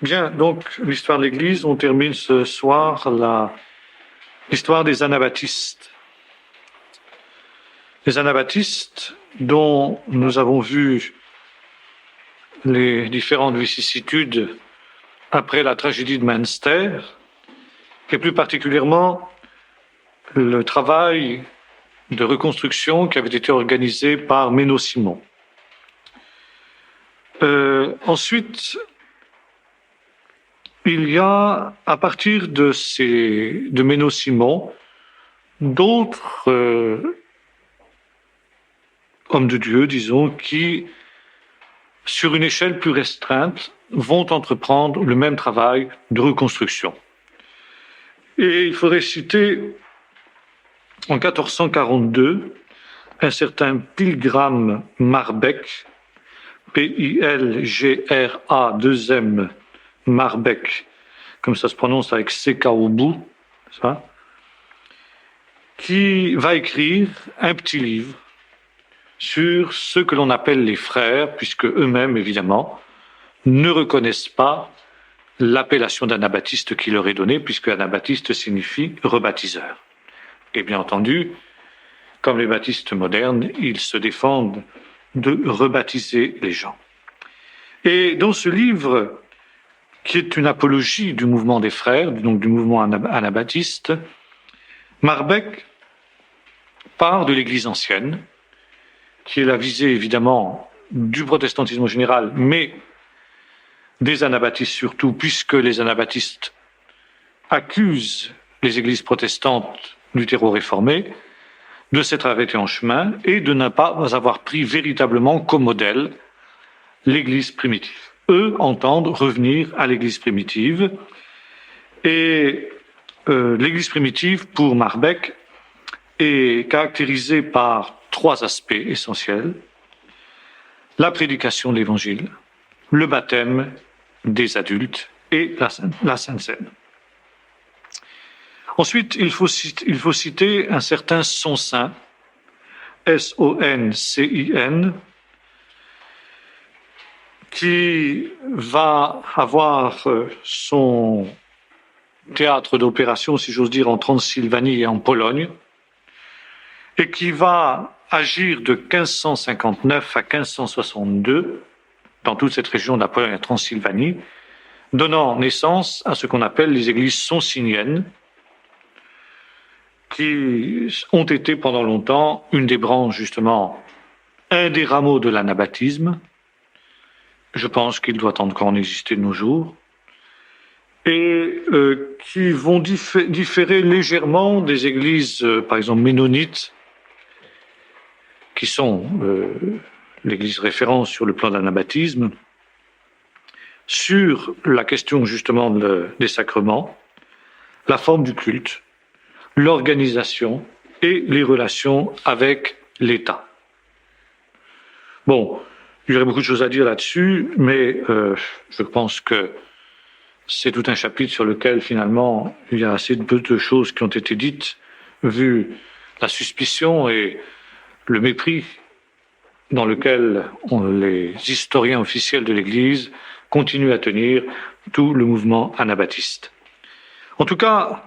Bien, donc l'histoire de l'Église, on termine ce soir l'histoire des anabaptistes. Les anabaptistes dont nous avons vu les différentes vicissitudes après la tragédie de Münster, et plus particulièrement le travail de reconstruction qui avait été organisé par Menno Simon. Ensuite, il y a, à partir de Menno Simon, d'autres hommes de Dieu, disons, qui, sur une échelle plus restreinte, vont entreprendre le même travail de reconstruction. Et il faudrait citer, en 1442, un certain Pilgram Marbeck, Pilgra2M Marbeck, comme ça se prononce avec CK au bout, ça, qui va écrire un petit livre sur ce que l'on appelle les frères, puisque eux-mêmes, évidemment, ne reconnaissent pas l'appellation d'anabaptiste qui leur est donnée, puisque anabaptiste signifie rebaptiseur. Et bien entendu, comme les baptistes modernes, ils se défendent de rebaptiser les gens. Et dans ce livre, qui est une apologie du mouvement des frères, donc du mouvement anabaptiste, Marbeck part de l'Église ancienne, qui est la visée évidemment du protestantisme en général, mais des anabaptistes surtout, puisque les anabaptistes accusent les églises protestantes luthéro-réformées de s'être arrêtés en chemin et de ne pas avoir pris véritablement comme modèle l'église primitive. Eux entendent revenir à l'église primitive, et l'église primitive, pour Marbeck, est caractérisée par trois aspects essentiels: la prédication de l'évangile, le baptême des adultes et la Sainte Seine. Ensuite, il faut citer un certain Soncin, Soncin, qui va avoir son théâtre d'opération, si j'ose dire, en Transylvanie et en Pologne, et qui va agir de 1559 à 1562 dans toute cette région de la Pologne et de la Transylvanie, donnant naissance à ce qu'on appelle les églises sonciniennes, qui ont été pendant longtemps une des branches, justement, un des rameaux de l'anabaptisme. Je pense qu'il doit encore en exister de nos jours, et qui vont différer légèrement des églises, par exemple, ménonites, qui sont l'église référence sur le plan de l'anabaptisme, sur la question justement des sacrements, la forme du culte, l'organisation et les relations avec l'État. Bon, il y aurait beaucoup de choses à dire là-dessus, mais je pense que c'est tout un chapitre sur lequel finalement il y a assez peu de choses qui ont été dites, vu la suspicion et le mépris dans lequel les historiens officiels de l'Église continuent à tenir tout le mouvement anabaptiste. En tout cas,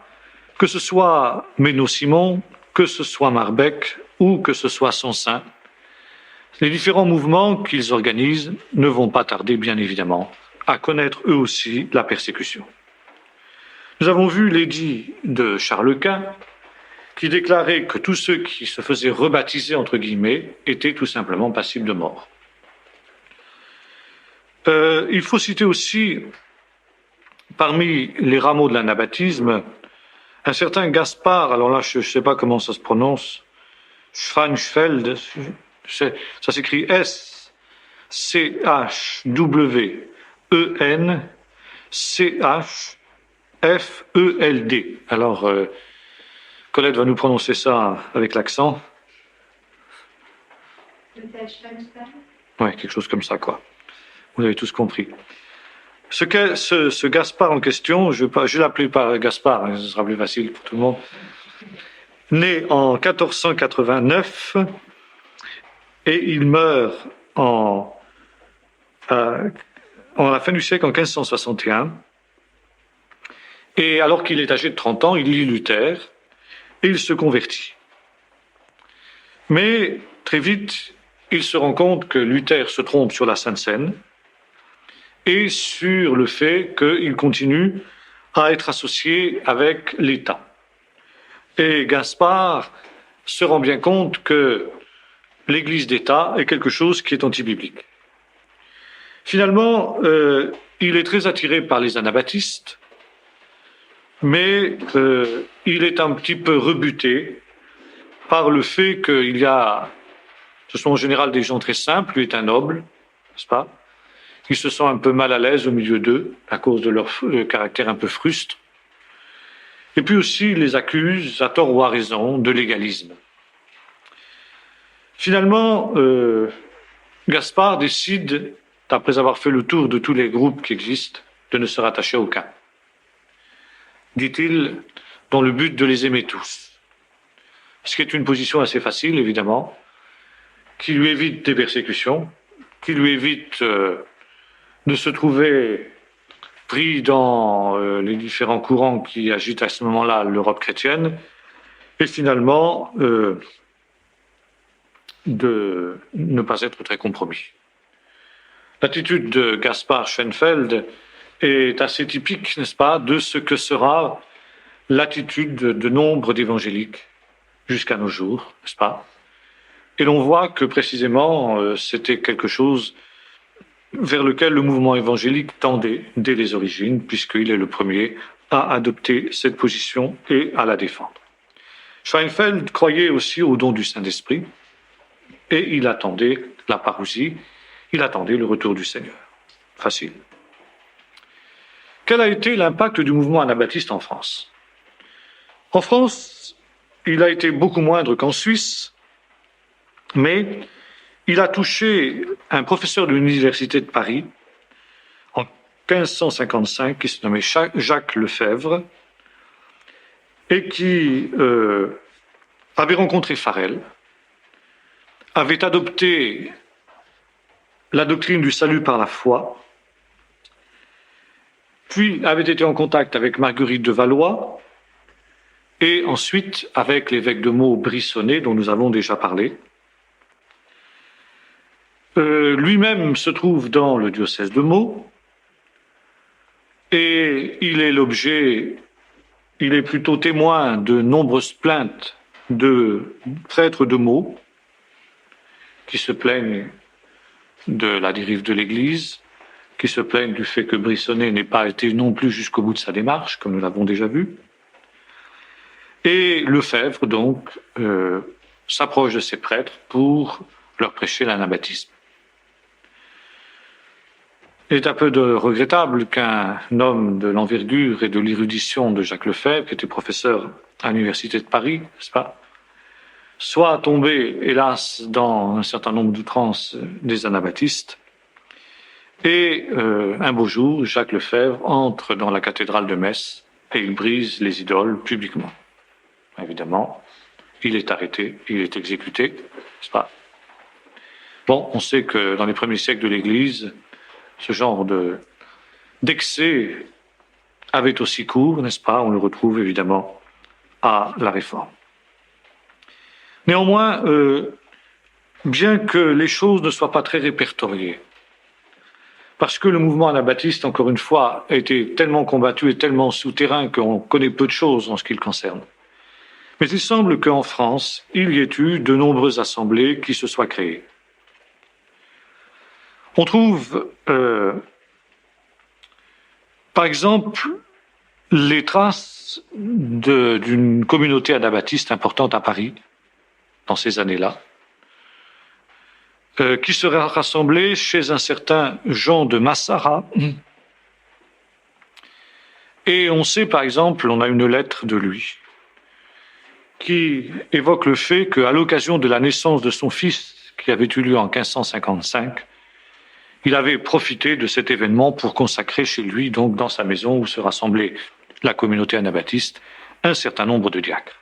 que ce soit Menno Simon, que ce soit Marbeck ou que ce soit Soncin, les différents mouvements qu'ils organisent ne vont pas tarder, bien évidemment, à connaître eux aussi la persécution. Nous avons vu l'édit de Charles Quint, qui déclarait que tous ceux qui se faisaient rebaptiser, entre guillemets, étaient tout simplement passibles de mort. Il faut citer aussi, parmi les rameaux de l'anabaptisme, un certain Gaspard, alors là je ne sais pas comment ça se prononce, Schwanfeld, ça s'écrit S-C-H-W-E-N-C-H-F-E-L-D. Alors, Colette va nous prononcer ça avec l'accent. Oui, quelque chose comme ça, quoi. Vous avez tous compris. Ce Gaspard en question, je vais l'appeler par Gaspard, ce sera plus facile pour tout le monde, né en 1489, et il meurt à la fin du siècle, en 1561. Et alors qu'il est âgé de 30 ans, il lit Luther et il se convertit. Mais très vite, il se rend compte que Luther se trompe sur la Sainte Seine et sur le fait qu'il continue à être associé avec l'État. Et Gaspard se rend bien compte que l'Église d'État est quelque chose qui est antibiblique. Finalement, il est très attiré par les anabaptistes, mais il est un petit peu rebuté par le fait qu'il y a, ce sont en général des gens très simples, lui est un noble, n'est-ce pas? Il se sent un peu mal à l'aise au milieu d'eux, à cause de leur caractère un peu frustre. Et puis aussi, il les accuse, à tort ou à raison, de légalisme. Finalement, Gaspard décide, après avoir fait le tour de tous les groupes qui existent, de ne se rattacher à aucun. Dit-il, dans le but de les aimer tous. Ce qui est une position assez facile, évidemment, qui lui évite des persécutions, qui lui évite de se trouver pris dans les différents courants qui agitent à ce moment-là l'Europe chrétienne, et finalement de ne pas être très compromis. L'attitude de Gaspard Schoenfeld est assez typique, n'est-ce pas, de ce que sera l'attitude de nombre d'évangéliques jusqu'à nos jours, n'est-ce pas? Et l'on voit que précisément c'était quelque chose vers lequel le mouvement évangélique tendait dès les origines, puisqu'il est le premier à adopter cette position et à la défendre. Schoenfeld croyait aussi au don du Saint-Esprit, et il attendait la parousie, il attendait le retour du Seigneur. Facile. Quel a été l'impact du mouvement anabaptiste en France? En France, il a été beaucoup moindre qu'en Suisse, mais il a touché un professeur de l'Université de Paris en 1555 qui se nommait Jacques Lefebvre et qui avait rencontré Farel, avait adopté la doctrine du salut par la foi, puis avait été en contact avec Marguerite de Valois et ensuite avec l'évêque de Meaux Brissonnet dont nous avons déjà parlé. Lui-même se trouve dans le diocèse de Meaux et il est plutôt témoin de nombreuses plaintes de prêtres de Meaux qui se plaignent de la dérive de l'Église, qui se plaignent du fait que Brissonnet n'ait pas été non plus jusqu'au bout de sa démarche, comme nous l'avons déjà vu. Et Lefebvre, donc, s'approche de ces prêtres pour leur prêcher l'anabaptisme. Il est un peu regrettable qu'un homme de l'envergure et de l'érudition de Jacques Lefebvre, qui était professeur à l'Université de Paris, n'est-ce pas, soit tombé, hélas, dans un certain nombre d'outrances des anabaptistes. Et un beau jour, Jacques Lefebvre entre dans la cathédrale de Metz et il brise les idoles publiquement. Évidemment, il est arrêté, il est exécuté, n'est-ce pas? Bon, on sait que dans les premiers siècles de l'Église, ce genre d'excès avait aussi cours, n'est-ce pas? On le retrouve évidemment à la Réforme. Néanmoins, bien que les choses ne soient pas très répertoriées, parce que le mouvement anabaptiste, encore une fois, a été tellement combattu et tellement souterrain qu'on connaît peu de choses en ce qui le concerne. Mais il semble qu'en France, il y ait eu de nombreuses assemblées qui se soient créées. On trouve, par exemple, les traces d'une communauté anabaptiste importante à Paris, dans ces années-là, qui serait rassemblée chez un certain Jean de Massara. Et on sait, par exemple, on a une lettre de lui, qui évoque le fait qu'à l'occasion de la naissance de son fils, qui avait eu lieu en 1555, il avait profité de cet événement pour consacrer chez lui, donc dans sa maison où se rassemblait la communauté anabaptiste, un certain nombre de diacres.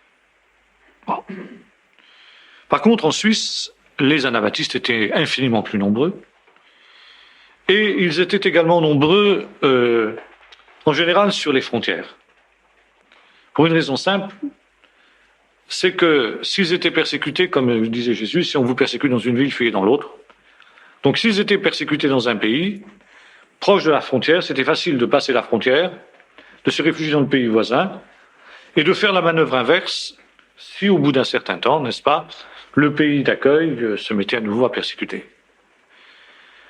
Bon. Par contre, en Suisse, les anabaptistes étaient infiniment plus nombreux Et ils étaient également nombreux, en général, sur les frontières. Pour une raison simple, c'est que s'ils étaient persécutés, comme disait Jésus, si on vous persécute dans une ville, fuyez dans l'autre. Donc s'ils étaient persécutés dans un pays, proche de la frontière, c'était facile de passer la frontière, de se réfugier dans le pays voisin, et de faire la manœuvre inverse, si au bout d'un certain temps, n'est-ce pas, le pays d'accueil se mettait à nouveau à persécuter.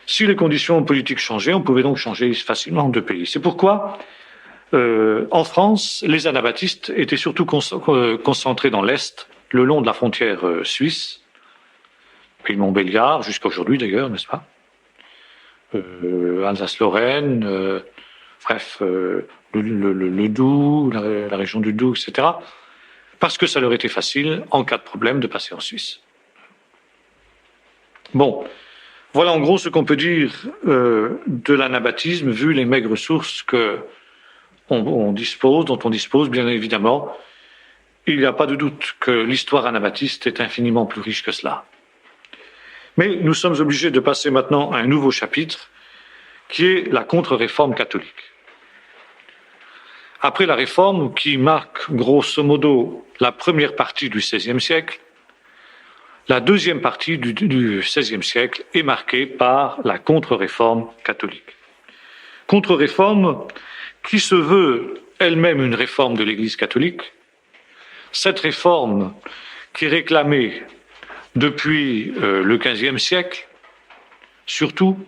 Si les conditions politiques changeaient, on pouvait donc changer facilement de pays. C'est pourquoi, en France, les anabaptistes étaient surtout concentrés dans l'Est, le long de la frontière suisse, pays de Montbéliard, jusqu'à aujourd'hui d'ailleurs, n'est-ce pas, Alsace-Lorraine, bref, le Doubs, la région du Doubs, etc., parce que ça leur était facile, en cas de problème, de passer en Suisse. Bon, voilà en gros ce qu'on peut dire de l'anabaptisme, vu les maigres sources dont on dispose, bien évidemment. Il n'y a pas de doute que l'histoire anabaptiste est infiniment plus riche que cela. Mais nous sommes obligés de passer maintenant à un nouveau chapitre, qui est la contre-réforme catholique. Après la réforme, qui marque grosso modo la première partie du XVIe siècle, la deuxième partie du XVIe siècle est marquée par la contre-réforme catholique. Contre-réforme qui se veut elle-même une réforme de l'Église catholique. Cette réforme qui est réclamée depuis le XVe siècle, surtout,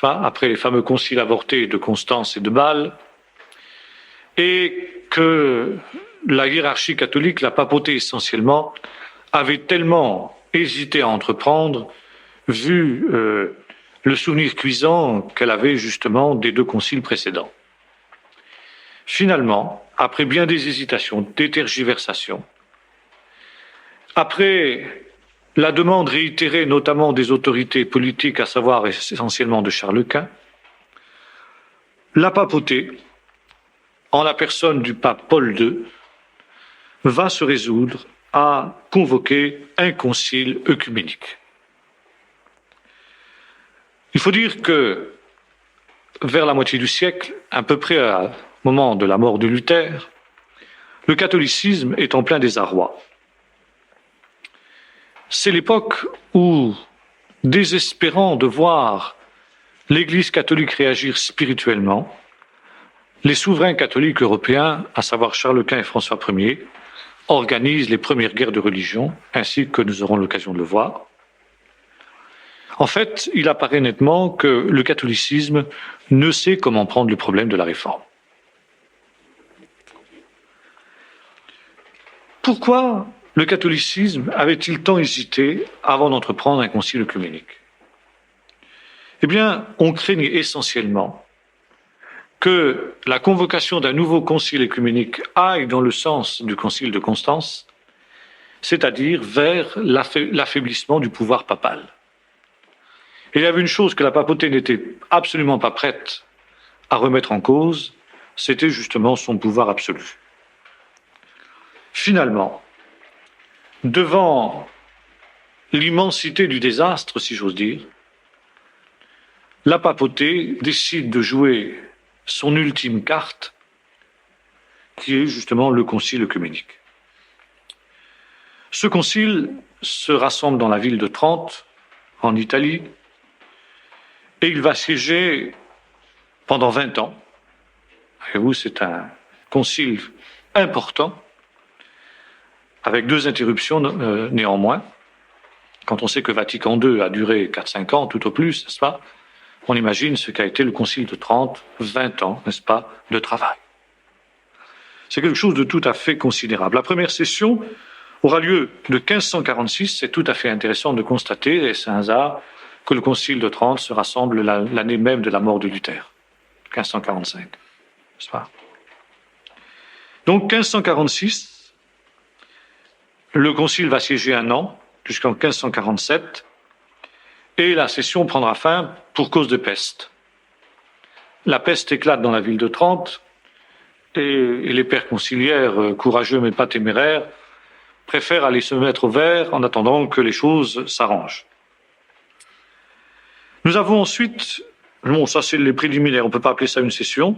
après les fameux conciles avortés de Constance et de Bâle, et que la hiérarchie catholique, la papauté essentiellement, avait tellement hésité à entreprendre, vu le souvenir cuisant qu'elle avait justement des deux conciles précédents. Finalement, après bien des hésitations, des tergiversations, après la demande réitérée notamment des autorités politiques, à savoir essentiellement de Charles Quint, la papauté, en la personne du pape Paul II, va se résoudre à convoquer un concile œcuménique. Il faut dire que vers la moitié du siècle, à peu près au moment de la mort de Luther, le catholicisme est en plein désarroi. C'est l'époque où, désespérant de voir l'Église catholique réagir spirituellement, les souverains catholiques européens, à savoir Charles Quint et François Ier, organisent les premières guerres de religion, ainsi que nous aurons l'occasion de le voir. En fait, il apparaît nettement que le catholicisme ne sait comment prendre le problème de la réforme. Pourquoi le catholicisme avait-il tant hésité avant d'entreprendre un concile œcuménique ? Eh bien, on craignait essentiellement que la convocation d'un nouveau concile œcuménique aille dans le sens du concile de Constance, c'est-à-dire vers l'affaiblissement du pouvoir papal. Et il y avait une chose que la papauté n'était absolument pas prête à remettre en cause, c'était justement son pouvoir absolu. Finalement, devant l'immensité du désastre, si j'ose dire, la papauté décide de jouer son ultime carte, qui est justement le concile œcuménique. Ce concile se rassemble dans la ville de Trente, en Italie, et il va siéger pendant 20 ans. Voyez-vous, c'est un concile important, avec 2 interruptions néanmoins. Quand on sait que Vatican II a duré 4-5 ans, tout au plus, n'est-ce pas ? On imagine ce qu'a été le concile de Trente, 20 ans, n'est-ce pas, de travail. C'est quelque chose de tout à fait considérable. La première session aura lieu de 1546, c'est tout à fait intéressant de constater, et c'est un hasard, que le concile de Trente se rassemble l'année même de la mort de Luther, 1545, n'est-ce pas ? Donc 1546, le concile va siéger 1 an, jusqu'en 1547, et la session prendra fin pour cause de peste. La peste éclate dans la ville de Trente, et les pères conciliaires, courageux mais pas téméraires, préfèrent aller se mettre au vert en attendant que les choses s'arrangent. Nous avons ensuite, bon, ça c'est les préliminaires, on ne peut pas appeler ça une session,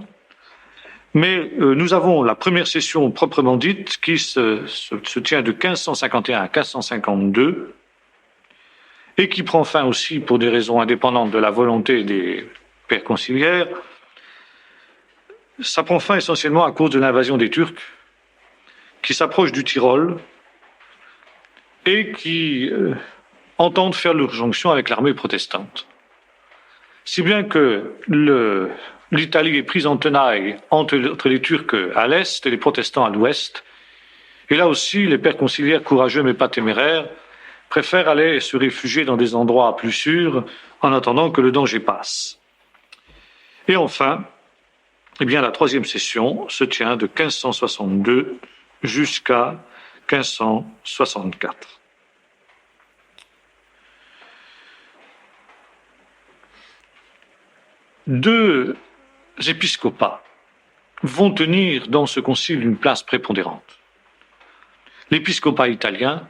mais nous avons la première session proprement dite qui se tient de 1551 à 1552 et qui prend fin aussi pour des raisons indépendantes de la volonté des pères conciliaires. Ça prend fin essentiellement à cause de l'invasion des Turcs qui s'approchent du Tyrol et qui entendent faire leur jonction avec l'armée protestante. Si bien que l'Italie est prise en tenaille entre les Turcs à l'est et les protestants à l'ouest. Et là aussi, les pères conciliaires courageux mais pas téméraires préfèrent aller se réfugier dans des endroits plus sûrs en attendant que le danger passe. Et enfin, eh bien, la troisième session se tient de 1562 jusqu'à 1564. Deux épiscopats vont tenir dans ce concile une place prépondérante. L'épiscopat italien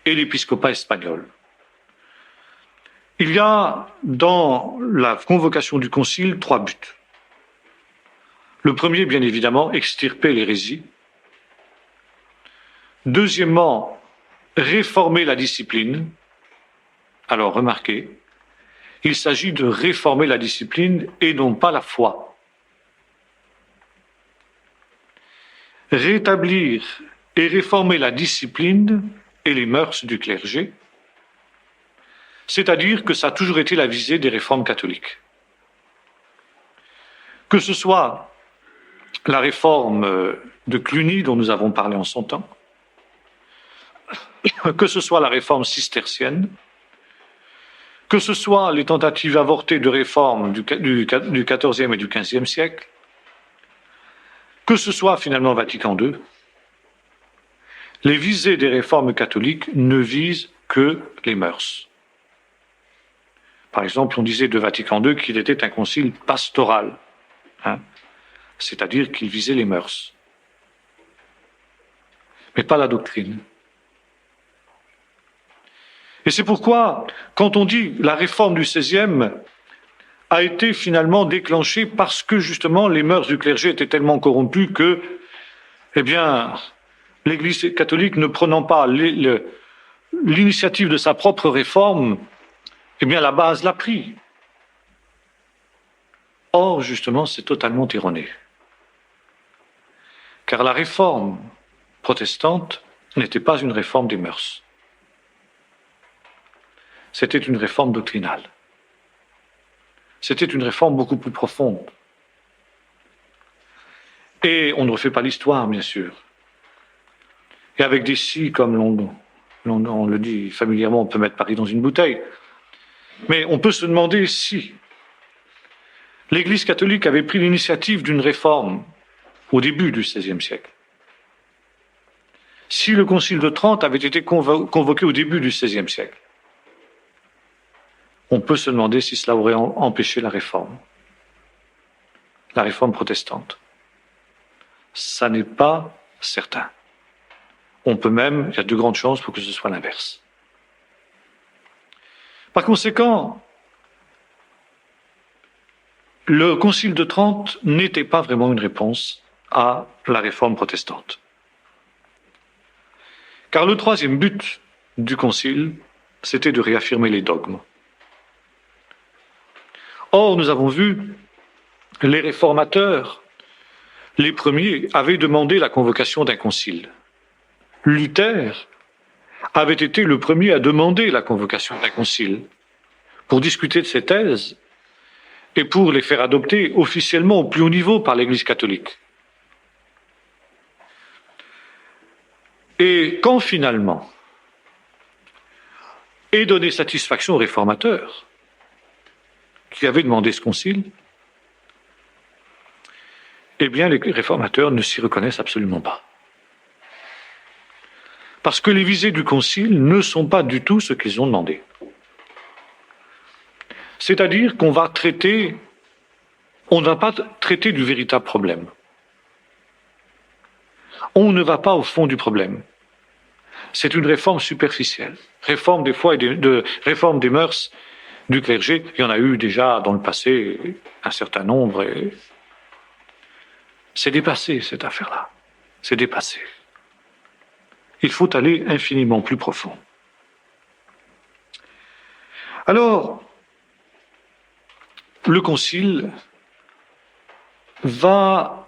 et l'épiscopat espagnol. Il y a dans la convocation du concile 3 buts. Le premier, bien évidemment, extirper l'hérésie. Deuxièmement, réformer la discipline. Alors, remarquez, il s'agit de réformer la discipline et non pas la foi. Rétablir et réformer la discipline et les mœurs du clergé, c'est-à-dire que ça a toujours été la visée des réformes catholiques. Que ce soit la réforme de Cluny dont nous avons parlé en son temps, que ce soit la réforme cistercienne, que ce soit les tentatives avortées de réforme du XIVe et du XVe siècle, que ce soit finalement Vatican II, les visées des réformes catholiques ne visent que les mœurs. Par exemple, on disait de Vatican II qu'il était un concile pastoral, c'est-à-dire qu'il visait les mœurs, mais pas la doctrine. Et c'est pourquoi, quand on dit la réforme du XVIe a été finalement déclenchée parce que justement les mœurs du clergé étaient tellement corrompues que, eh bien, l'Église catholique ne prenant pas l'initiative de sa propre réforme, eh bien la base l'a pris. Or, justement, c'est totalement erroné. Car la réforme protestante n'était pas une réforme des mœurs. C'était une réforme doctrinale. C'était une réforme beaucoup plus profonde. Et on ne refait pas l'histoire, bien sûr. Et avec des si, comme on le dit familièrement, on peut mettre Paris dans une bouteille. Mais on peut se demander si l'Église catholique avait pris l'initiative d'une réforme au début du XVIe siècle. Si le Concile de Trente avait été convoqué au début du XVIe siècle, on peut se demander si cela aurait empêché la réforme protestante. Ça n'est pas certain. Il y a de grandes chances pour que ce soit l'inverse. Par conséquent, le Concile de Trente n'était pas vraiment une réponse à la réforme protestante. Car le troisième but du Concile, c'était de réaffirmer les dogmes. Or, nous avons vu, les réformateurs, les premiers, avaient demandé la convocation d'un concile. Luther avait été le premier à demander la convocation d'un concile pour discuter de ses thèses et pour les faire adopter officiellement au plus haut niveau par l'Église catholique. Et quand finalement est donnée satisfaction aux réformateurs qui avaient demandé ce concile, eh bien les réformateurs ne s'y reconnaissent absolument pas. Parce que les visées du concile ne sont pas du tout ce qu'ils ont demandé. C'est-à-dire qu'on va on ne va pas traiter du véritable problème. On ne va pas au fond du problème. C'est une réforme superficielle, réforme des fois réforme des mœurs, du clergé. Il y en a eu déjà dans le passé un certain nombre. Et c'est dépassé, cette affaire-là. C'est dépassé. Il faut aller infiniment plus profond. Alors, le Concile va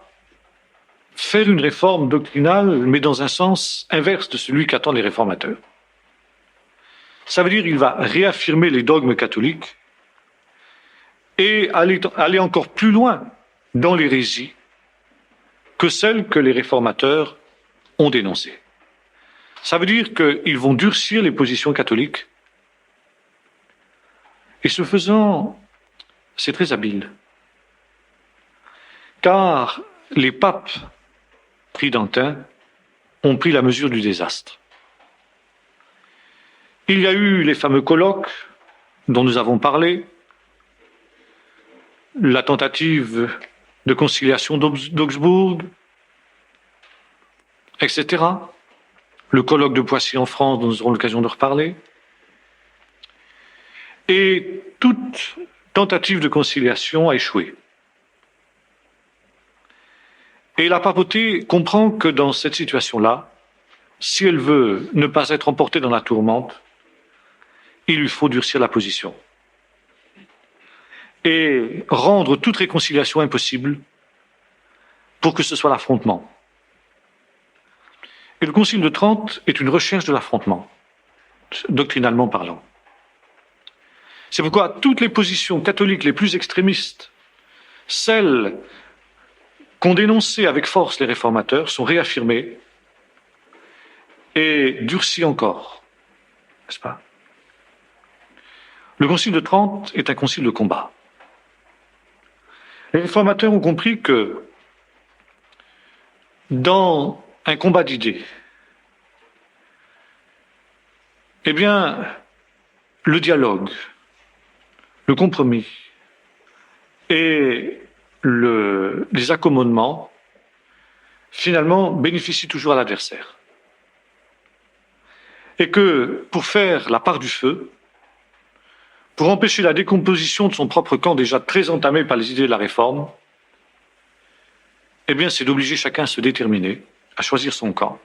faire une réforme doctrinale, mais dans un sens inverse de celui qu'attendent les réformateurs. Ça veut dire qu'il va réaffirmer les dogmes catholiques et aller encore plus loin dans l'hérésie que celles que les réformateurs ont dénoncées. Ça veut dire qu'ils vont durcir les positions catholiques et ce faisant, c'est très habile. Car les papes tridentins ont pris la mesure du désastre. Il y a eu les fameux colloques dont nous avons parlé, la tentative de conciliation d'Augsbourg, etc. Le colloque de Poissy en France dont nous aurons l'occasion de reparler. Et toute tentative de conciliation a échoué. Et la papauté comprend que dans cette situation-là, si elle veut ne pas être emportée dans la tourmente, il lui faut durcir la position et rendre toute réconciliation impossible pour que ce soit l'affrontement. Et le Concile de Trente est une recherche de l'affrontement, doctrinalement parlant. C'est pourquoi toutes les positions catholiques les plus extrémistes, celles qu'ont dénoncées avec force les réformateurs, sont réaffirmées et durcies encore, n'est-ce pas? Le Concile de Trente est un concile de combat. Les réformateurs ont compris que dans un combat d'idées, eh bien, le dialogue, le compromis et les accommodements, finalement, bénéficient toujours à l'adversaire. Et que pour faire la part du feu, pour empêcher la décomposition de son propre camp déjà très entamé par les idées de la réforme, eh bien, c'est d'obliger chacun à se déterminer, à choisir son camp.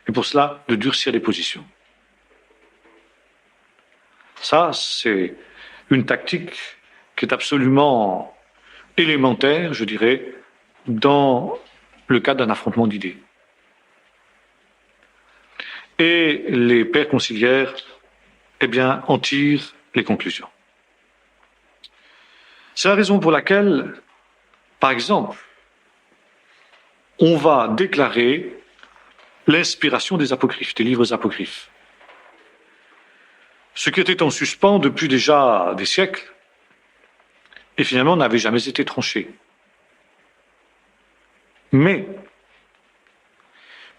Et pour cela, de durcir les positions. Ça, c'est une tactique qui est absolument élémentaire, je dirais, dans le cadre d'un affrontement d'idées. Et les pères conciliaires, eh bien, en tirent les conclusions. C'est la raison pour laquelle, par exemple, on va déclarer l'inspiration des apocryphes, des livres apocryphes. Ce qui était en suspens depuis déjà des siècles, et finalement n'avait jamais été tranché. Mais,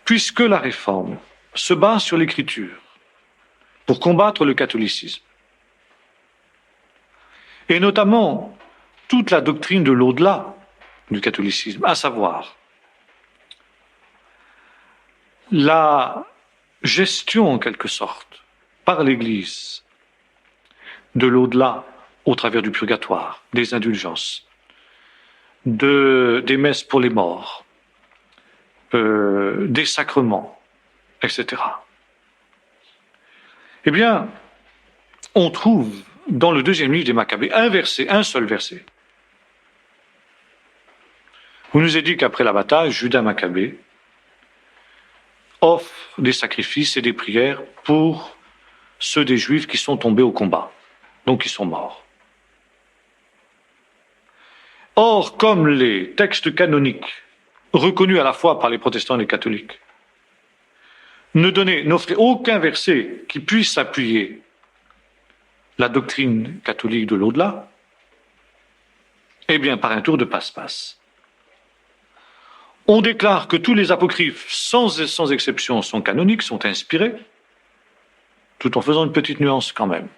puisque la réforme se base sur l'écriture pour combattre le catholicisme, et notamment toute la doctrine de l'au-delà du catholicisme, à savoir la gestion en quelque sorte par l'Église de l'au-delà au travers du purgatoire, des indulgences, des messes pour les morts, des sacrements, etc. Eh bien, on trouve dans le deuxième livre des Maccabées un seul verset. Vous nous avez dit qu'après la bataille, Judas Maccabée offre des sacrifices et des prières pour ceux des Juifs qui sont tombés au combat, donc qui sont morts. Or, comme les textes canoniques, reconnus à la fois par les protestants et les catholiques, n'offraient aucun verset qui puisse appuyer la doctrine catholique de l'au-delà, eh bien, par un tour de passe-passe, on déclare que tous les apocryphes, sans exception, sont canoniques, sont inspirés, tout en faisant une petite nuance quand même.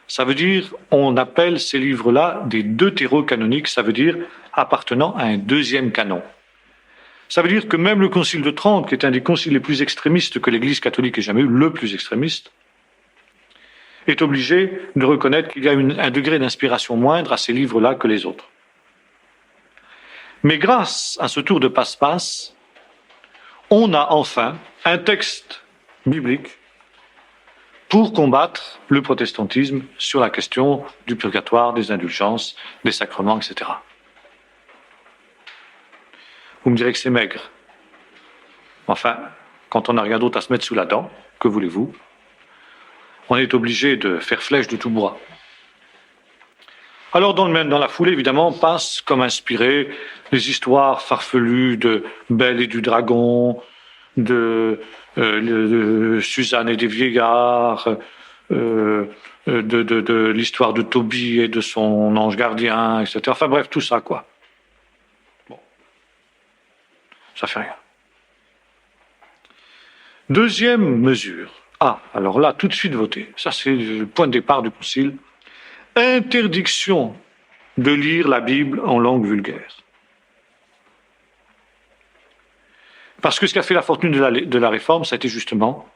Ça veut dire, on appelle ces livres-là des deutérocanoniques, ça veut dire appartenant à un deuxième canon. Ça veut dire que même le Concile de Trente, qui est un des conciles les plus extrémistes que l'Église catholique ait jamais eu, le plus extrémiste, est obligé de reconnaître qu'il y a un degré d'inspiration moindre à ces livres-là que les autres. Mais grâce à ce tour de passe-passe, on a enfin un texte biblique pour combattre le protestantisme sur la question du purgatoire, des indulgences, des sacrements, etc. Vous me direz que c'est maigre. Enfin, quand on n'a rien d'autre à se mettre sous la dent, que voulez-vous? On est obligé de faire flèche de tout bois. Alors dans la foulée, évidemment, passent comme inspirées les histoires farfelues de Belle et du Dragon, de Suzanne et des vieillards, de l'histoire de Tobie et de son ange gardien, etc. Enfin bref, tout ça, quoi. Bon, ça fait rien. Deuxième mesure. Ah, alors là, tout de suite voté. Ça, c'est le point de départ du concile. Interdiction de lire la Bible en langue vulgaire. Parce que ce qui a fait la fortune de la Réforme, ça a été justement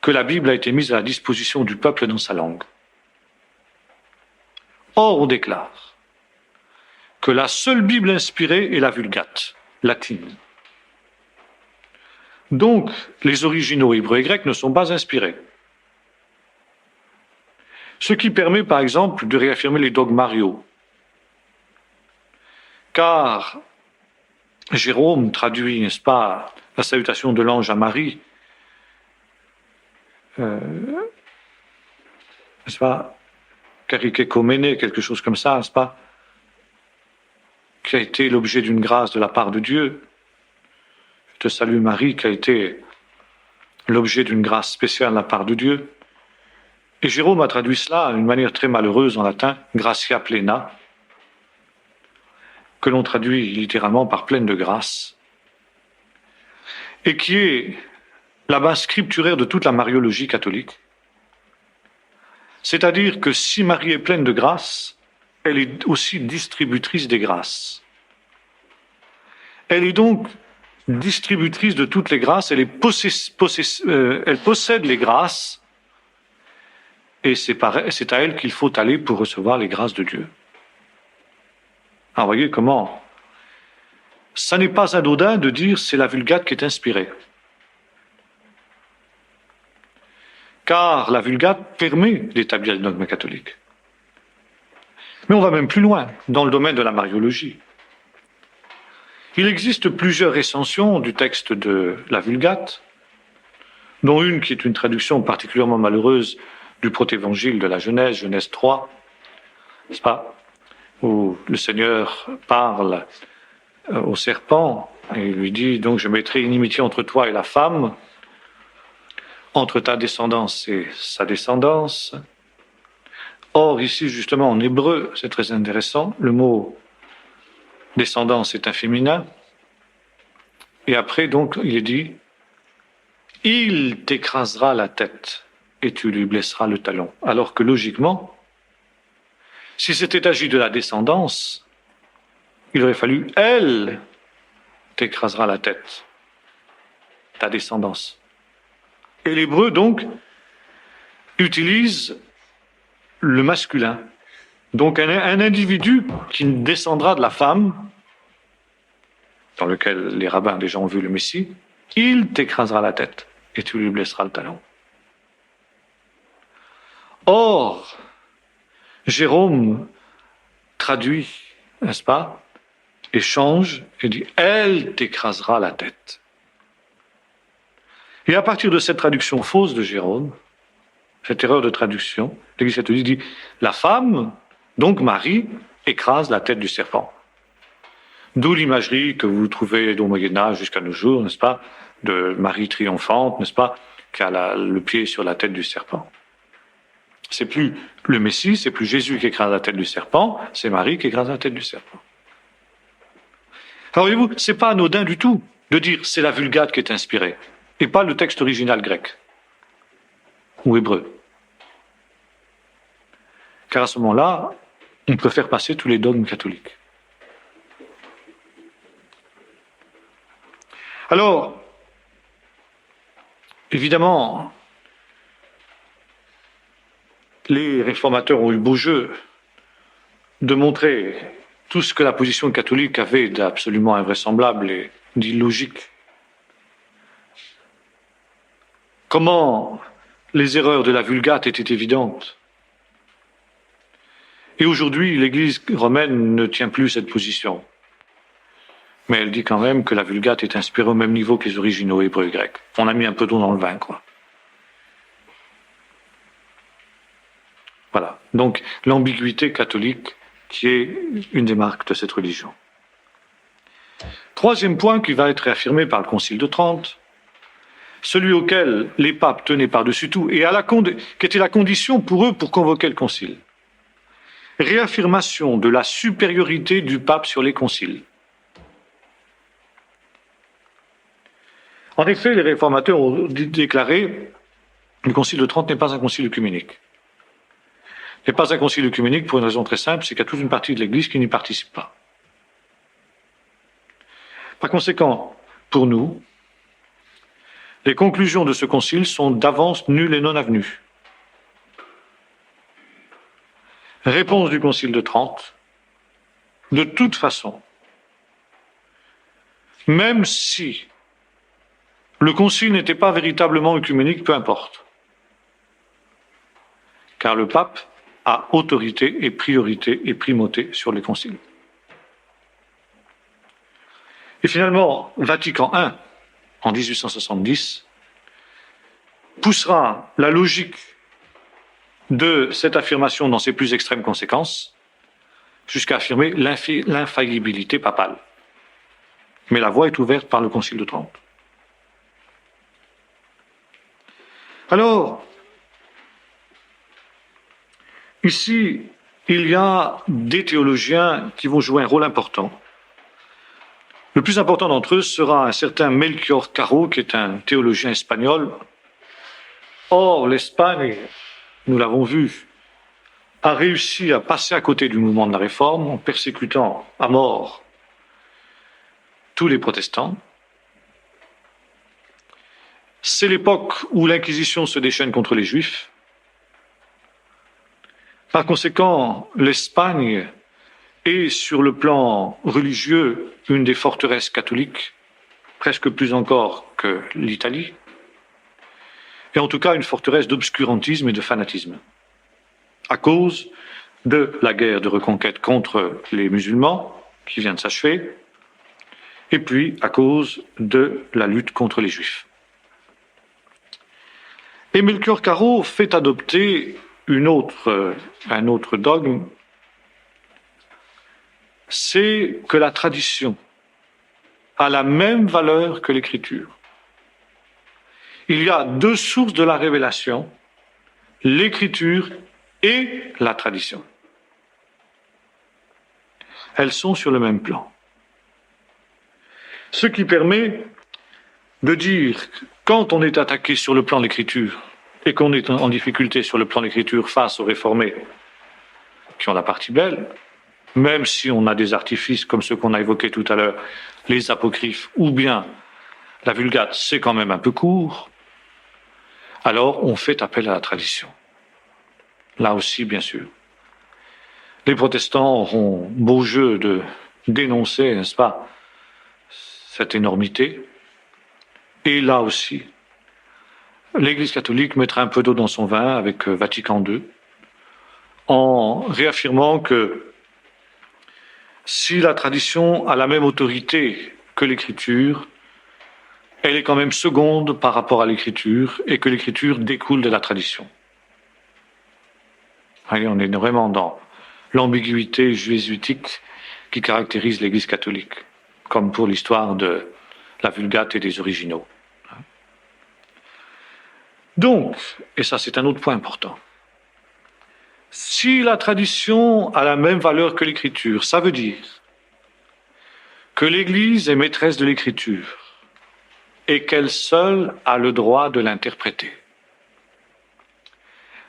que la Bible a été mise à la disposition du peuple dans sa langue. Or, on déclare que la seule Bible inspirée est la Vulgate, latine. Donc, les originaux hébreux et grecs ne sont pas inspirés. Ce qui permet, par exemple, de réaffirmer les dogmes mariaux. Car Jérôme traduit, n'est-ce pas, la salutation de l'ange à Marie, n'est-ce pas, Karikekomene, quelque chose comme ça, n'est-ce pas, qui a été l'objet d'une grâce de la part de Dieu. Je te salue Marie, qui a été l'objet d'une grâce spéciale de la part de Dieu. Et Jérôme a traduit cela d'une manière très malheureuse en latin, gratia plena, que l'on traduit littéralement par pleine de grâce, et qui est la base scripturaire de toute la mariologie catholique. C'est-à-dire que si Marie est pleine de grâce, elle est aussi distributrice des grâces. Elle est donc distributrice de toutes les grâces, elle possède les grâces, et c'est à elle qu'il faut aller pour recevoir les grâces de Dieu. Alors voyez comment ça n'est pas anodin de dire c'est la Vulgate qui est inspirée. Car la Vulgate permet d'établir le dogme catholique. Mais on va même plus loin, dans le domaine de la mariologie. Il existe plusieurs recensions du texte de la Vulgate, dont une qui est une traduction particulièrement malheureuse du protévangile de la Genèse, Genèse 3, n'est-ce pas, où le Seigneur parle au serpent et lui dit, donc je mettrai une inimitié entre toi et la femme, entre ta descendance et sa descendance. Or, ici, justement, en hébreu, c'est très intéressant, le mot descendance est un féminin, et après, donc, il est dit, il t'écrasera la tête et tu lui blesseras le talon. Alors que, logiquement, si c'était agi de la descendance, il aurait fallu, elle t'écrasera la tête, ta descendance. Et l'hébreu, donc, utilise le masculin. Donc un individu qui descendra de la femme, dans lequel les rabbins déjà ont vu le Messie, il t'écrasera la tête et tu lui blesseras le talon. Or, Jérôme traduit, n'est-ce pas, et change et dit « elle t'écrasera la tête ». Et à partir de cette traduction fausse de Jérôme, cette erreur de traduction, l'Église catholique dit « la femme », donc Marie, écrase la tête du serpent. D'où l'imagerie que vous trouvez au Moyen-Âge jusqu'à nos jours, n'est-ce pas, de Marie triomphante, n'est-ce pas, qui a le pied sur la tête du serpent. C'est plus le Messie, c'est plus Jésus qui écrase la tête du serpent, c'est Marie qui écrase la tête du serpent. Alors voyez-vous, c'est pas anodin du tout de dire c'est la Vulgate qui est inspirée, et pas le texte original grec ou hébreu. Car à ce moment-là, on peut faire passer tous les dogmes catholiques. Alors, évidemment, les réformateurs ont eu beau jeu de montrer tout ce que la position catholique avait d'absolument invraisemblable et d'illogique. Comment les erreurs de la Vulgate étaient évidentes. Et aujourd'hui, l'Église romaine ne tient plus cette position. Mais elle dit quand même que la Vulgate est inspirée au même niveau que les originaux hébreux et grecs. On a mis un peu d'eau dans le vin, quoi. Voilà. Donc, l'ambiguïté catholique qui est une des marques de cette religion. Troisième point qui va être réaffirmé par le Concile de Trente, celui auquel les papes tenaient par-dessus tout, et qui était la condition pour eux pour convoquer le Concile. Réaffirmation de la supériorité du pape sur les conciles. En effet, les réformateurs ont déclaré que le Concile de Trente n'est pas un concile œcuménique. Il n'est pas un concile œcuménique pour une raison très simple, c'est qu'il y a toute une partie de l'Église qui n'y participe pas. Par conséquent, pour nous, les conclusions de ce concile sont d'avance nulles et non avenues. Réponse du concile de Trente, de toute façon, même si le concile n'était pas véritablement œcuménique, peu importe. Car le pape a autorité et priorité et primauté sur les conciles. Et finalement, Vatican I, en 1870, poussera la logique de cette affirmation dans ses plus extrêmes conséquences jusqu'à affirmer l'infaillibilité papale. Mais la voie est ouverte par le Concile de Trente. Alors, ici, il y a des théologiens qui vont jouer un rôle important. Le plus important d'entre eux sera un certain Melchior Caro, qui est un théologien espagnol. Or, l'Espagne, nous l'avons vu, a réussi à passer à côté du mouvement de la Réforme en persécutant à mort tous les protestants. C'est l'époque où l'Inquisition se déchaîne contre les Juifs. Par conséquent, l'Espagne est, sur le plan religieux, une des forteresses catholiques, presque plus encore que l'Italie, et en tout cas une forteresse d'obscurantisme et de fanatisme, à cause de la guerre de reconquête contre les musulmans, qui vient de s'achever, et puis à cause de la lutte contre les Juifs. Et Melchior Caro fait adopter un autre dogme, c'est que la tradition a la même valeur que l'écriture. Il y a deux sources de la révélation, l'écriture et la tradition. Elles sont sur le même plan. Ce qui permet de dire, quand on est attaqué sur le plan de l'écriture et qu'on est en difficulté sur le plan de l'écriture face aux réformés qui ont la partie belle, même si on a des artifices comme ceux qu'on a évoqués tout à l'heure, les apocryphes ou bien la Vulgate, c'est quand même un peu court, alors on fait appel à la tradition. Là aussi, bien sûr. Les protestants auront beau jeu de dénoncer, n'est-ce pas, cette énormité. Et là aussi, l'Église catholique mettra un peu d'eau dans son vin avec Vatican II, en réaffirmant que si la tradition a la même autorité que l'écriture, elle est quand même seconde par rapport à l'écriture et que l'écriture découle de la tradition. Allez, on est vraiment dans l'ambiguïté jésuitique qui caractérise l'Église catholique, comme pour l'histoire de la Vulgate et des originaux. Donc, et ça c'est un autre point important, si la tradition a la même valeur que l'écriture, ça veut dire que l'Église est maîtresse de l'écriture et qu'elle seule a le droit de l'interpréter.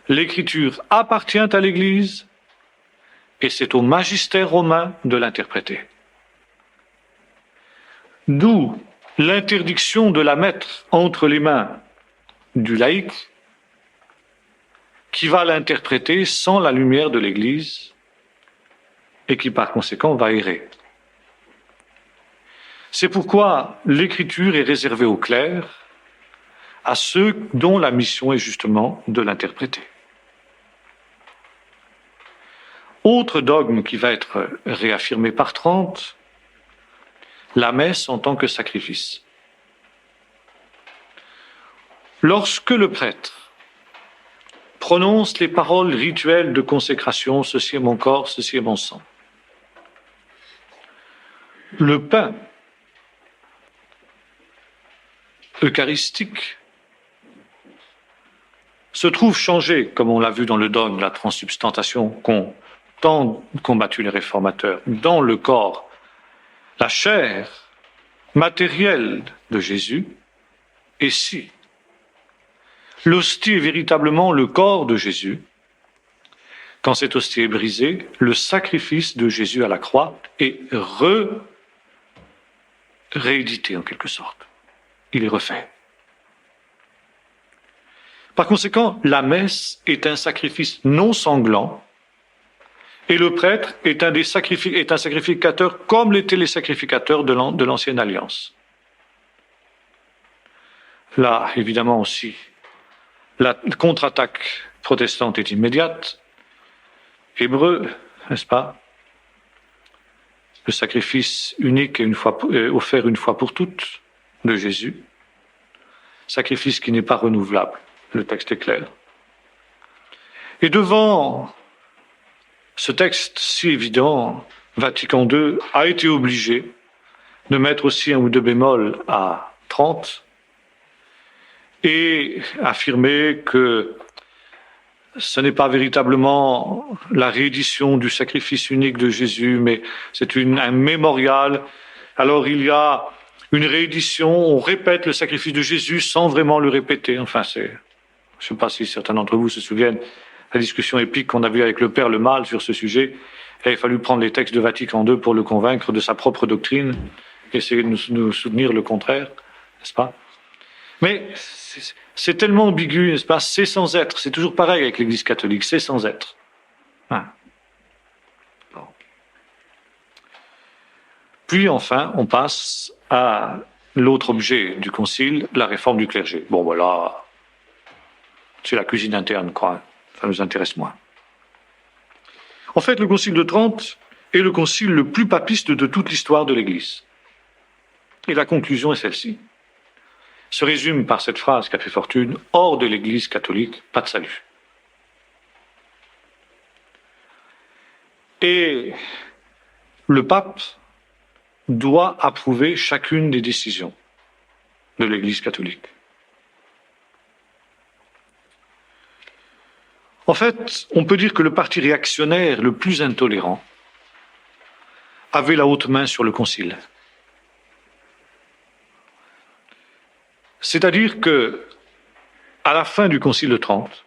L'écriture appartient à l'Église et c'est au magistère romain de l'interpréter. D'où l'interdiction de la mettre entre les mains du laïc qui va l'interpréter sans la lumière de l'Église et qui par conséquent va errer. C'est pourquoi l'Écriture est réservée aux clercs, à ceux dont la mission est justement de l'interpréter. Autre dogme qui va être réaffirmé par Trente, la messe en tant que sacrifice. Lorsque le prêtre prononce les paroles rituelles de consécration, ceci est mon corps, ceci est mon sang, le pain eucharistique se trouve changé, comme on l'a vu dans le dogme de la transsubstantiation qu'ont tant combattu les réformateurs, dans le corps, la chair matérielle de Jésus, et si l'hostie est véritablement le corps de Jésus, quand cette hostie est brisée, le sacrifice de Jésus à la croix est réédité en quelque sorte. Il est refait. Par conséquent, la messe est un sacrifice non sanglant et le prêtre est un sacrificateur comme l'étaient les sacrificateurs de l'ancienne alliance. Là, évidemment aussi, la contre-attaque protestante est immédiate. Hébreu, n'est-ce pas? Le sacrifice unique offert une fois pour toutes de Jésus. Sacrifice qui n'est pas renouvelable. Le texte est clair. Et devant ce texte si évident, Vatican II a été obligé de mettre aussi un ou deux bémols à 30 et affirmer que ce n'est pas véritablement la réédition du sacrifice unique de Jésus, mais c'est un mémorial. Alors il y a une réédition, on répète le sacrifice de Jésus sans vraiment le répéter. Enfin, je ne sais pas si certains d'entre vous se souviennent, la discussion épique qu'on a vue avec le père Le Mal sur ce sujet. Il a fallu prendre les textes de Vatican II pour le convaincre de sa propre doctrine, et essayer de nous soutenir le contraire, n'est-ce pas? Mais c'est tellement ambigu, n'est-ce pas? C'est sans être. C'est toujours pareil avec l'Église catholique, c'est sans être. Hein. Bon. Puis enfin, on passe à l'autre objet du concile, la réforme du clergé. Bon, voilà, c'est la cuisine interne, quoi. Ça nous intéresse moins. En fait, le concile de Trente est le concile le plus papiste de toute l'histoire de l'Église. Et la conclusion est celle-ci. Se résume par cette phrase qu'a fait fortune: hors de l'Église catholique, pas de salut. Et le pape doit approuver chacune des décisions de l'Église catholique. En fait, on peut dire que le parti réactionnaire le plus intolérant avait la haute main sur le concile. C'est-à-dire que, à la fin du concile de Trente,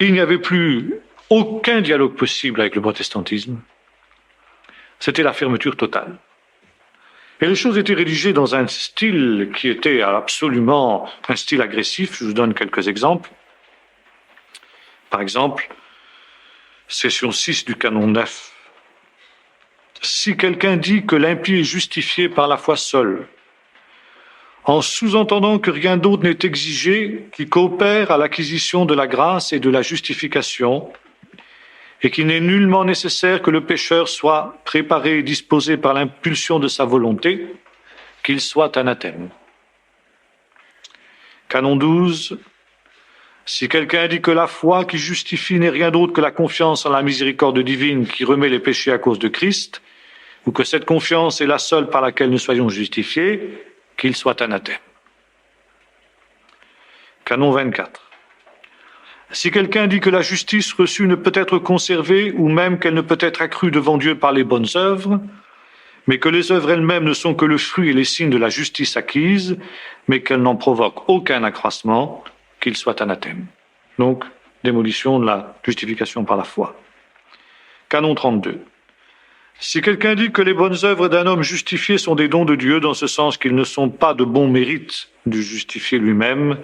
il n'y avait plus aucun dialogue possible avec le protestantisme. C'était la fermeture totale. Et les choses étaient rédigées dans un style qui était absolument un style agressif. Je vous donne quelques exemples. Par exemple, session 6 du canon 9. Si quelqu'un dit que l'impie est justifié par la foi seule, en sous-entendant que rien d'autre n'est exigé qui coopère à l'acquisition de la grâce et de la justification, et qu'il n'est nullement nécessaire que le pécheur soit préparé et disposé par l'impulsion de sa volonté, qu'il soit anathème. Canon 12. Si quelqu'un dit que la foi qui justifie n'est rien d'autre que la confiance en la miséricorde divine qui remet les péchés à cause de Christ, ou que cette confiance est la seule par laquelle nous soyons justifiés, qu'il soit anathème. Canon 24. Si quelqu'un dit que la justice reçue ne peut être conservée, ou même qu'elle ne peut être accrue devant Dieu par les bonnes œuvres, mais que les œuvres elles-mêmes ne sont que le fruit et les signes de la justice acquise, mais qu'elles n'en provoquent aucun accroissement, qu'il soit anathème. Donc, démolition de la justification par la foi. Canon 32. Si quelqu'un dit que les bonnes œuvres d'un homme justifié sont des dons de Dieu, dans ce sens qu'ils ne sont pas de bons mérites du justifié lui-même,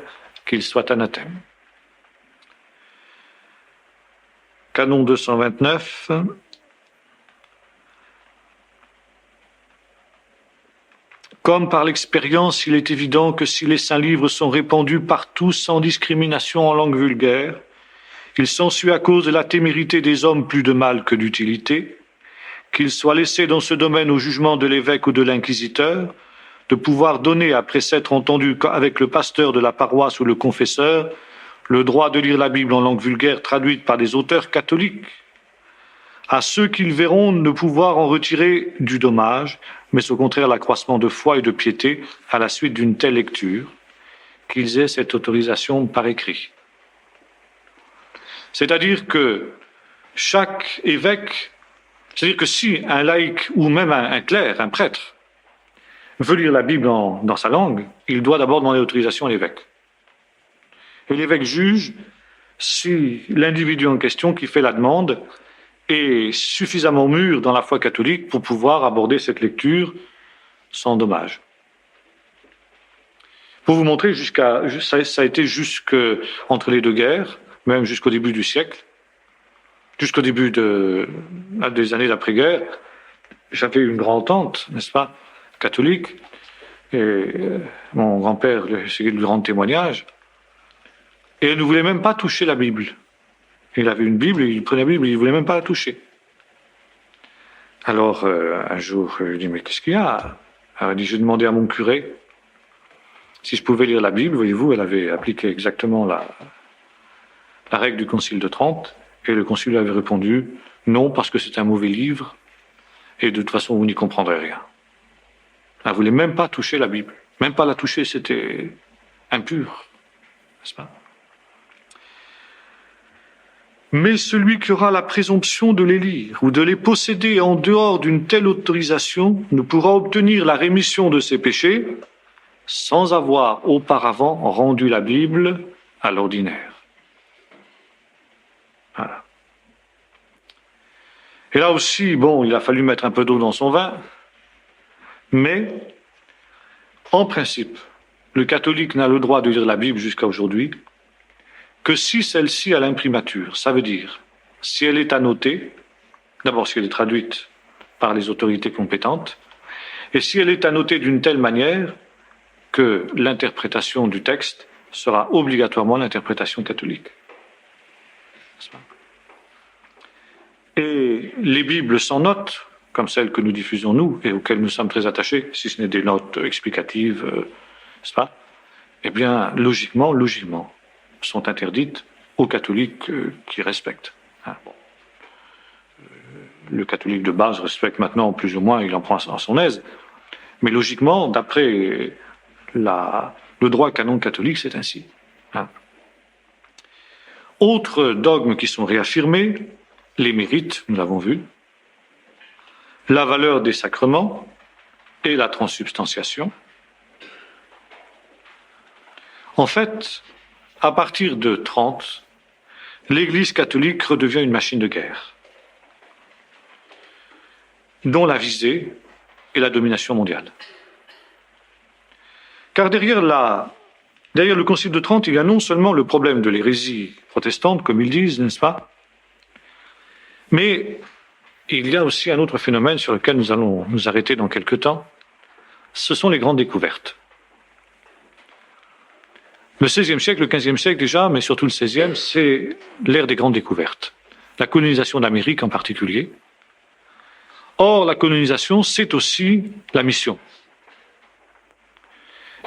qu'il soit anathème. canon 229. Comme par l'expérience, il est évident que si les saints livres sont répandus partout sans discrimination en langue vulgaire, il s'ensuit à cause de la témérité des hommes plus de mal que d'utilité, qu'ils soient laissés dans ce domaine au jugement de l'évêque ou de l'inquisiteur, de pouvoir donner, après s'être entendus avec le pasteur de la paroisse ou le confesseur, le droit de lire la Bible en langue vulgaire traduite par des auteurs catholiques, à ceux qu'ils verront ne pouvoir en retirer du dommage, mais au contraire l'accroissement de foi et de piété à la suite d'une telle lecture, qu'ils aient cette autorisation par écrit. C'est-à-dire que chaque évêque, c'est-à-dire que si un laïc ou même un clerc, un prêtre, veut lire la Bible dans sa langue, il doit d'abord demander l'autorisation à l'évêque. Et l'évêque juge si l'individu en question qui fait la demande est suffisamment mûr dans la foi catholique pour pouvoir aborder cette lecture sans dommage. Pour vous montrer, ça a été entre les deux guerres, même jusqu'au début du siècle, jusqu'au début des années d'après-guerre, j'avais une grand-tante, n'est-ce pas, catholique, et mon grand-père, c'est le grand témoignage, et elle ne voulait même pas toucher la Bible. Il avait une Bible, il prenait la Bible, il ne voulait même pas la toucher. Alors, un jour, je lui dis, mais qu'est-ce qu'il y a? Alors, elle dit, j'ai demandé à mon curé si je pouvais lire la Bible. Voyez-vous, elle avait appliqué exactement la règle du Concile de Trente, et le Concile avait répondu, non, parce que c'est un mauvais livre, et de toute façon, vous n'y comprendrez rien. Elle ne voulait même pas toucher la Bible. Même pas la toucher, c'était impur, n'est-ce pas? Mais celui qui aura la présomption de les lire ou de les posséder en dehors d'une telle autorisation ne pourra obtenir la rémission de ses péchés sans avoir auparavant rendu la Bible à l'ordinaire. Voilà. Et là aussi, bon, il a fallu mettre un peu d'eau dans son vin, mais en principe, le catholique n'a le droit de lire la Bible jusqu'à aujourd'hui que si celle-ci a l'imprimature, ça veut dire si elle est annotée, d'abord si elle est traduite par les autorités compétentes, et si elle est annotée d'une telle manière que l'interprétation du texte sera obligatoirement l'interprétation catholique. Et les Bibles sans notes, comme celles que nous diffusons nous, et auxquelles nous sommes très attachés, si ce n'est des notes explicatives, n'est-ce pas? Eh bien, logiquement, sont interdites aux catholiques qui respectent. Bon. Le catholique de base respecte maintenant, plus ou moins, il en prend à son aise. Mais logiquement, d'après le droit canon catholique, c'est ainsi. Autres dogmes qui sont réaffirmés, les mérites, nous l'avons vu, la valeur des sacrements et la transsubstantiation. En fait, à partir de 30, l'Église catholique redevient une machine de guerre, dont la visée est la domination mondiale. Car derrière le Concile de Trente, il y a non seulement le problème de l'hérésie protestante, comme ils disent, n'est-ce pas? Mais il y a aussi un autre phénomène sur lequel nous allons nous arrêter dans quelque temps. Ce sont les grandes découvertes. Le XVIe siècle, le XVe siècle déjà, mais surtout le XVIe, c'est l'ère des grandes découvertes. La colonisation d'Amérique en particulier. Or, la colonisation, c'est aussi la mission.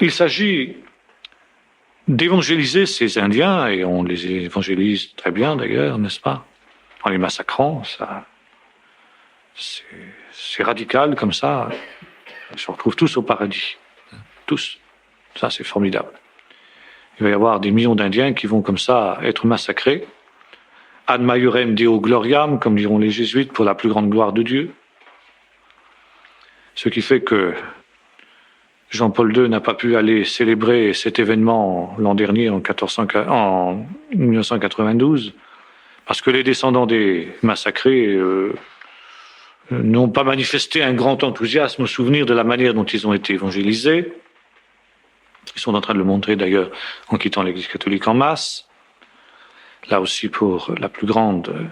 Il s'agit d'évangéliser ces Indiens, et on les évangélise très bien d'ailleurs, n'est-ce pas? En les massacrant, ça, c'est radical comme ça. Ils se retrouvent tous au paradis. Tous. Ça, c'est formidable. Il va y avoir des millions d'Indiens qui vont comme ça être massacrés. Ad maiorem Deo gloriam, comme diront les jésuites, pour la plus grande gloire de Dieu. Ce qui fait que Jean-Paul II n'a pas pu aller célébrer cet événement l'an dernier, en 1992, parce que les descendants des massacrés n'ont pas manifesté un grand enthousiasme au souvenir de la manière dont ils ont été évangélisés. Ils sont en train de le montrer d'ailleurs en quittant l'Église catholique en masse. Là aussi pour la plus grande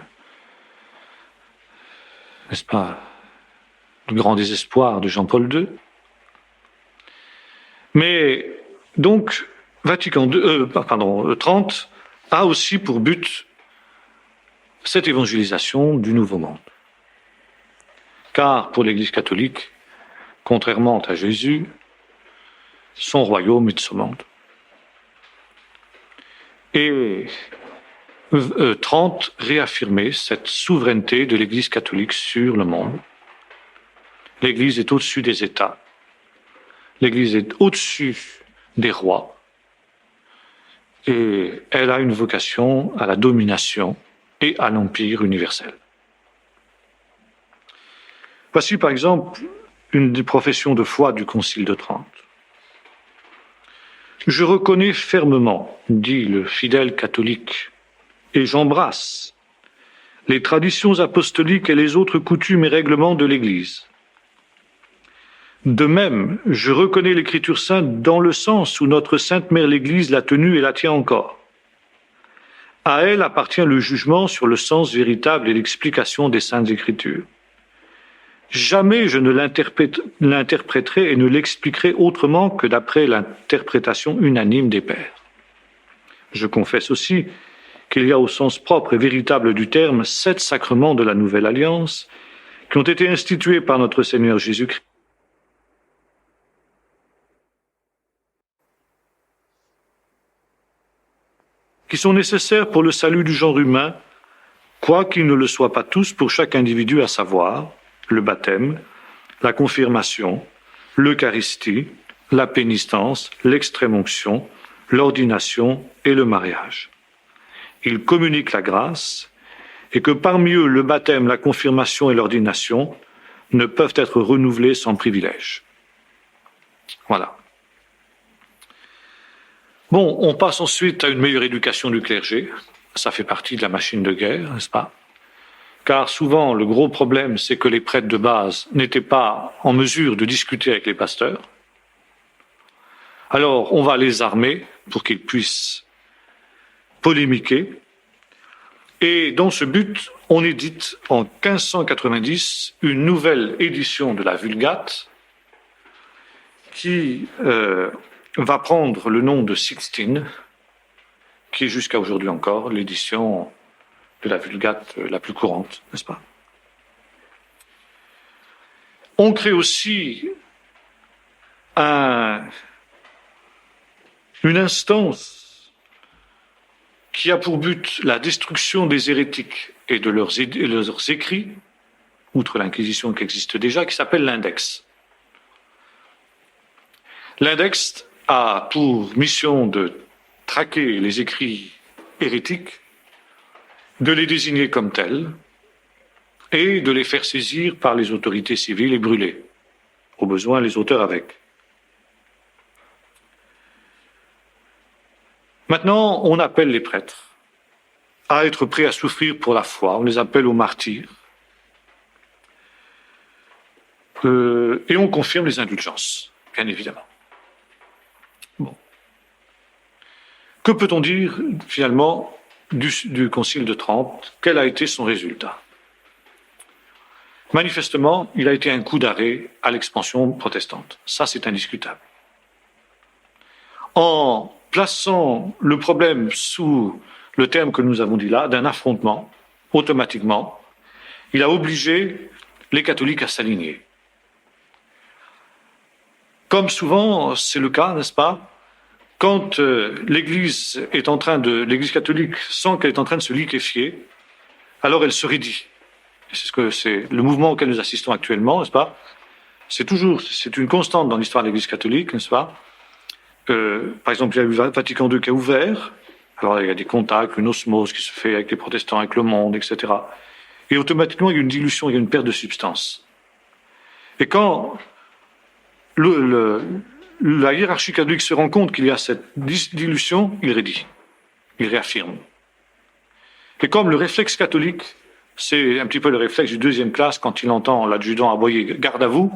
n'est-ce pas, le grand désespoir de Jean-Paul II. Mais donc, Vatican II, 30 a aussi pour but cette évangélisation du Nouveau Monde. Car pour l'Église catholique, contrairement à Jésus, son royaume est de ce monde. Et 30 réaffirmait cette souveraineté de l'Église catholique sur le monde. L'Église est au-dessus des États. L'Église est au-dessus des rois. Et elle a une vocation à la domination et à l'empire universel. Voici par exemple une des professions de foi du Concile de Trente. Je reconnais fermement, dit le fidèle catholique, et j'embrasse les traditions apostoliques et les autres coutumes et règlements de l'Église. De même, je reconnais l'Écriture sainte dans le sens où notre Sainte Mère l'Église l'a tenue et la tient encore. À elle appartient le jugement sur le sens véritable et l'explication des Saintes Écritures. Jamais je ne l'interpréterai et ne l'expliquerai autrement que d'après l'interprétation unanime des pères. Je confesse aussi qu'il y a au sens propre et véritable du terme 7 sacrements de la Nouvelle Alliance qui ont été institués par notre Seigneur Jésus-Christ. Qui sont nécessaires pour le salut du genre humain, quoiqu'ils ne le soient pas tous pour chaque individu, à savoir le baptême, la confirmation, l'Eucharistie, la pénitence, l'extrême-onction, l'ordination et le mariage. Ils communiquent la grâce et que parmi eux, le baptême, la confirmation et l'ordination ne peuvent être renouvelés sans privilège. Voilà. Bon, on passe ensuite à une meilleure éducation du clergé. Ça fait partie de la machine de guerre, n'est-ce pas? Car souvent, le gros problème, c'est que les prêtres de base n'étaient pas en mesure de discuter avec les pasteurs. Alors, on va les armer pour qu'ils puissent polémiquer. Et dans ce but, on édite en 1590 une nouvelle édition de la Vulgate qui va prendre le nom de Sixtine, qui est jusqu'à aujourd'hui encore l'édition de la Vulgate la plus courante, n'est-ce pas? On crée aussi une instance qui a pour but la destruction des hérétiques et de leurs écrits, outre l'Inquisition qui existe déjà, qui s'appelle l'index. L'index a pour mission de traquer les écrits hérétiques, de les désigner comme tels et de les faire saisir par les autorités civiles et brûler, au besoin les auteurs avec. Maintenant, on appelle les prêtres à être prêts à souffrir pour la foi, on les appelle aux martyrs, et on confirme les indulgences, bien évidemment. Bon. Que peut-on dire finalement du Concile de Trente? Quel a été son résultat? Manifestement, il a été un coup d'arrêt à l'expansion protestante. Ça, c'est indiscutable. En plaçant le problème sous le terme que nous avons dit là, d'un affrontement, automatiquement, il a obligé les catholiques à s'aligner. Comme souvent, c'est le cas, n'est-ce pas? Quand l'Église catholique sent qu'elle est en train de se liquéfier, alors elle se raidit. C'est le mouvement auquel nous assistons actuellement, n'est-ce pas? C'est une constante dans l'histoire de l'Église catholique, n'est-ce pas? Par exemple, il y a eu Vatican II qui a ouvert, alors il y a des contacts, une osmose qui se fait avec les protestants, avec le monde, etc. Et automatiquement, il y a une dilution, il y a une perte de substance. Et quand la hiérarchie catholique se rend compte qu'il y a cette dilution, il rédit, il réaffirme. Et comme le réflexe catholique, c'est un petit peu le réflexe du deuxième classe quand il entend l'adjudant aboyer « garde à vous »,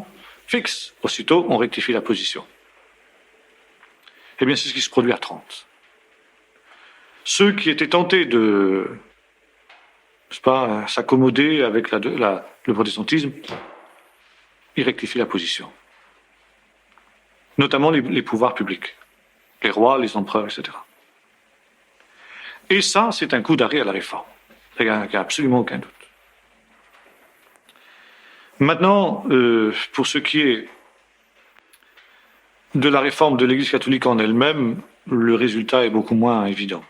fixe, aussitôt on rectifie la position. Eh bien, c'est ce qui se produit à Trente. Ceux qui étaient tentés de n'est-ce pas, s'accommoder avec le protestantisme, il rectifie la position. Notamment les pouvoirs publics, les rois, les empereurs, etc. Et ça, c'est un coup d'arrêt à la réforme. Il n'y a absolument aucun doute. Maintenant, pour ce qui est de la réforme de l'Église catholique en elle-même, le résultat est beaucoup moins évident.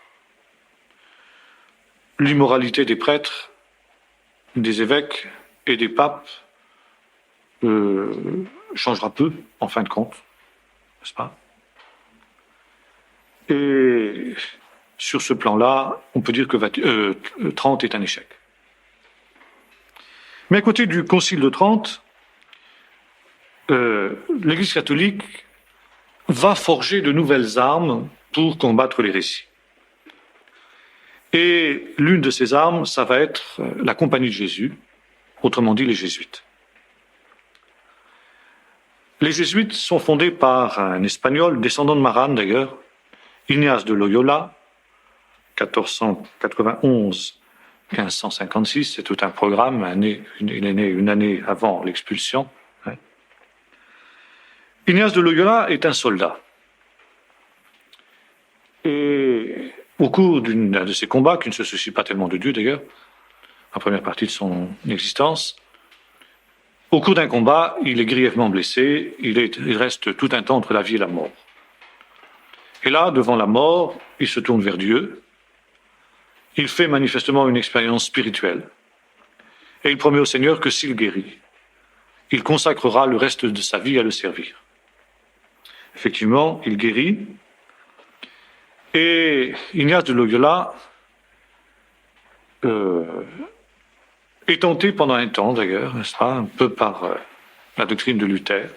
L'immoralité des prêtres, des évêques et des papes changera peu, en fin de compte, n'est-ce pas? Et sur ce plan-là, on peut dire que Trente est un échec. Mais à côté du Concile de Trente, l'Église catholique va forger de nouvelles armes pour combattre l'hérésie. Et l'une de ces armes, ça va être la Compagnie de Jésus, autrement dit les Jésuites. Les Jésuites sont fondés par un Espagnol, descendant de Maran d'ailleurs, Ignace de Loyola, 1491-1556, c'est tout un programme, il est né une année avant l'expulsion. Ignace de Loyola est un soldat. Et au cours d'un de ses combats, qui ne se soucie pas tellement de Dieu d'ailleurs, la première partie de son existence, au cours d'un combat, il est grièvement blessé, il reste tout un temps entre la vie et la mort. Et là, devant la mort, il se tourne vers Dieu, il fait manifestement une expérience spirituelle, et il promet au Seigneur que s'il guérit, il consacrera le reste de sa vie à le servir. Effectivement, il guérit, et Ignace de Loyola est tenté pendant un temps d'ailleurs, n'est-ce pas, un peu par la doctrine de Luther.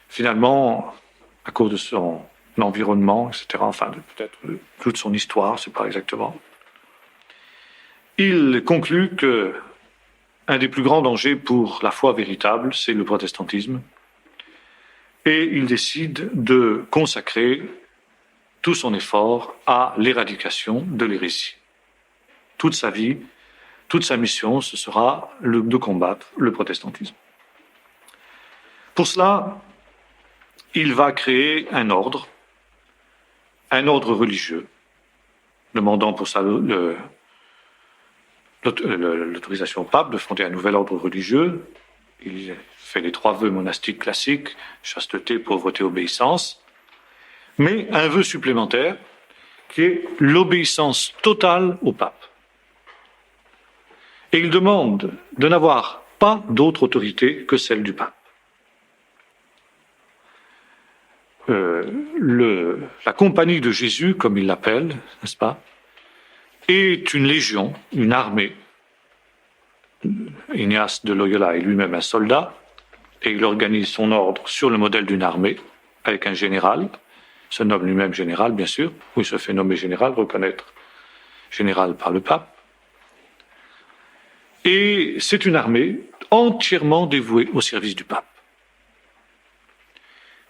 Finalement, à cause de son environnement, etc., enfin peut-être toute son histoire, c'est pas exactement, il conclut que un des plus grands dangers pour la foi véritable, c'est le protestantisme, et il décide de consacrer tout son effort à l'éradication de l'hérésie. Toute sa vie, toute sa mission, ce sera de combattre le protestantisme. Pour cela, il va créer un ordre religieux, demandant pour ça l'autorisation au pape de fonder un nouvel ordre religieux. Il fait les 3 vœux monastiques classiques, chasteté, pauvreté, obéissance, mais un vœu supplémentaire qui est l'obéissance totale au pape. Et il demande de n'avoir pas d'autre autorité que celle du pape. La compagnie de Jésus, comme il l'appelle, n'est-ce pas, est une légion, une armée. Ignace de Loyola est lui-même un soldat, et il organise son ordre sur le modèle d'une armée, avec un général, se nomme lui-même général, bien sûr, ou il se fait nommer général, reconnaître général par le pape. Et c'est une armée entièrement dévouée au service du pape,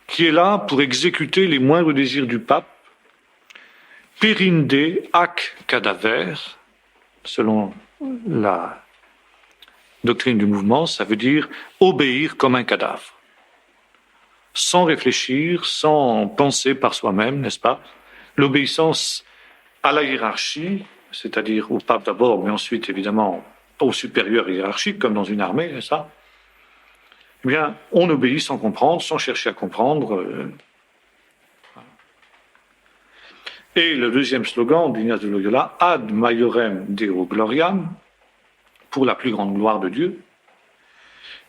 qui est là pour exécuter les moindres désirs du pape, perinde ac cadaver, selon la doctrine du mouvement, ça veut dire obéir comme un cadavre, sans réfléchir, sans penser par soi-même, n'est-ce pas? L'obéissance à la hiérarchie, c'est-à-dire au pape d'abord, mais ensuite évidemment au supérieur hiérarchique, comme dans une armée, n'est-ce pas? Eh bien, on obéit sans comprendre, sans chercher à comprendre. Et le deuxième slogan d'Ignace de Loyola, Ad maiorem Deo gloriam, pour la plus grande gloire de Dieu,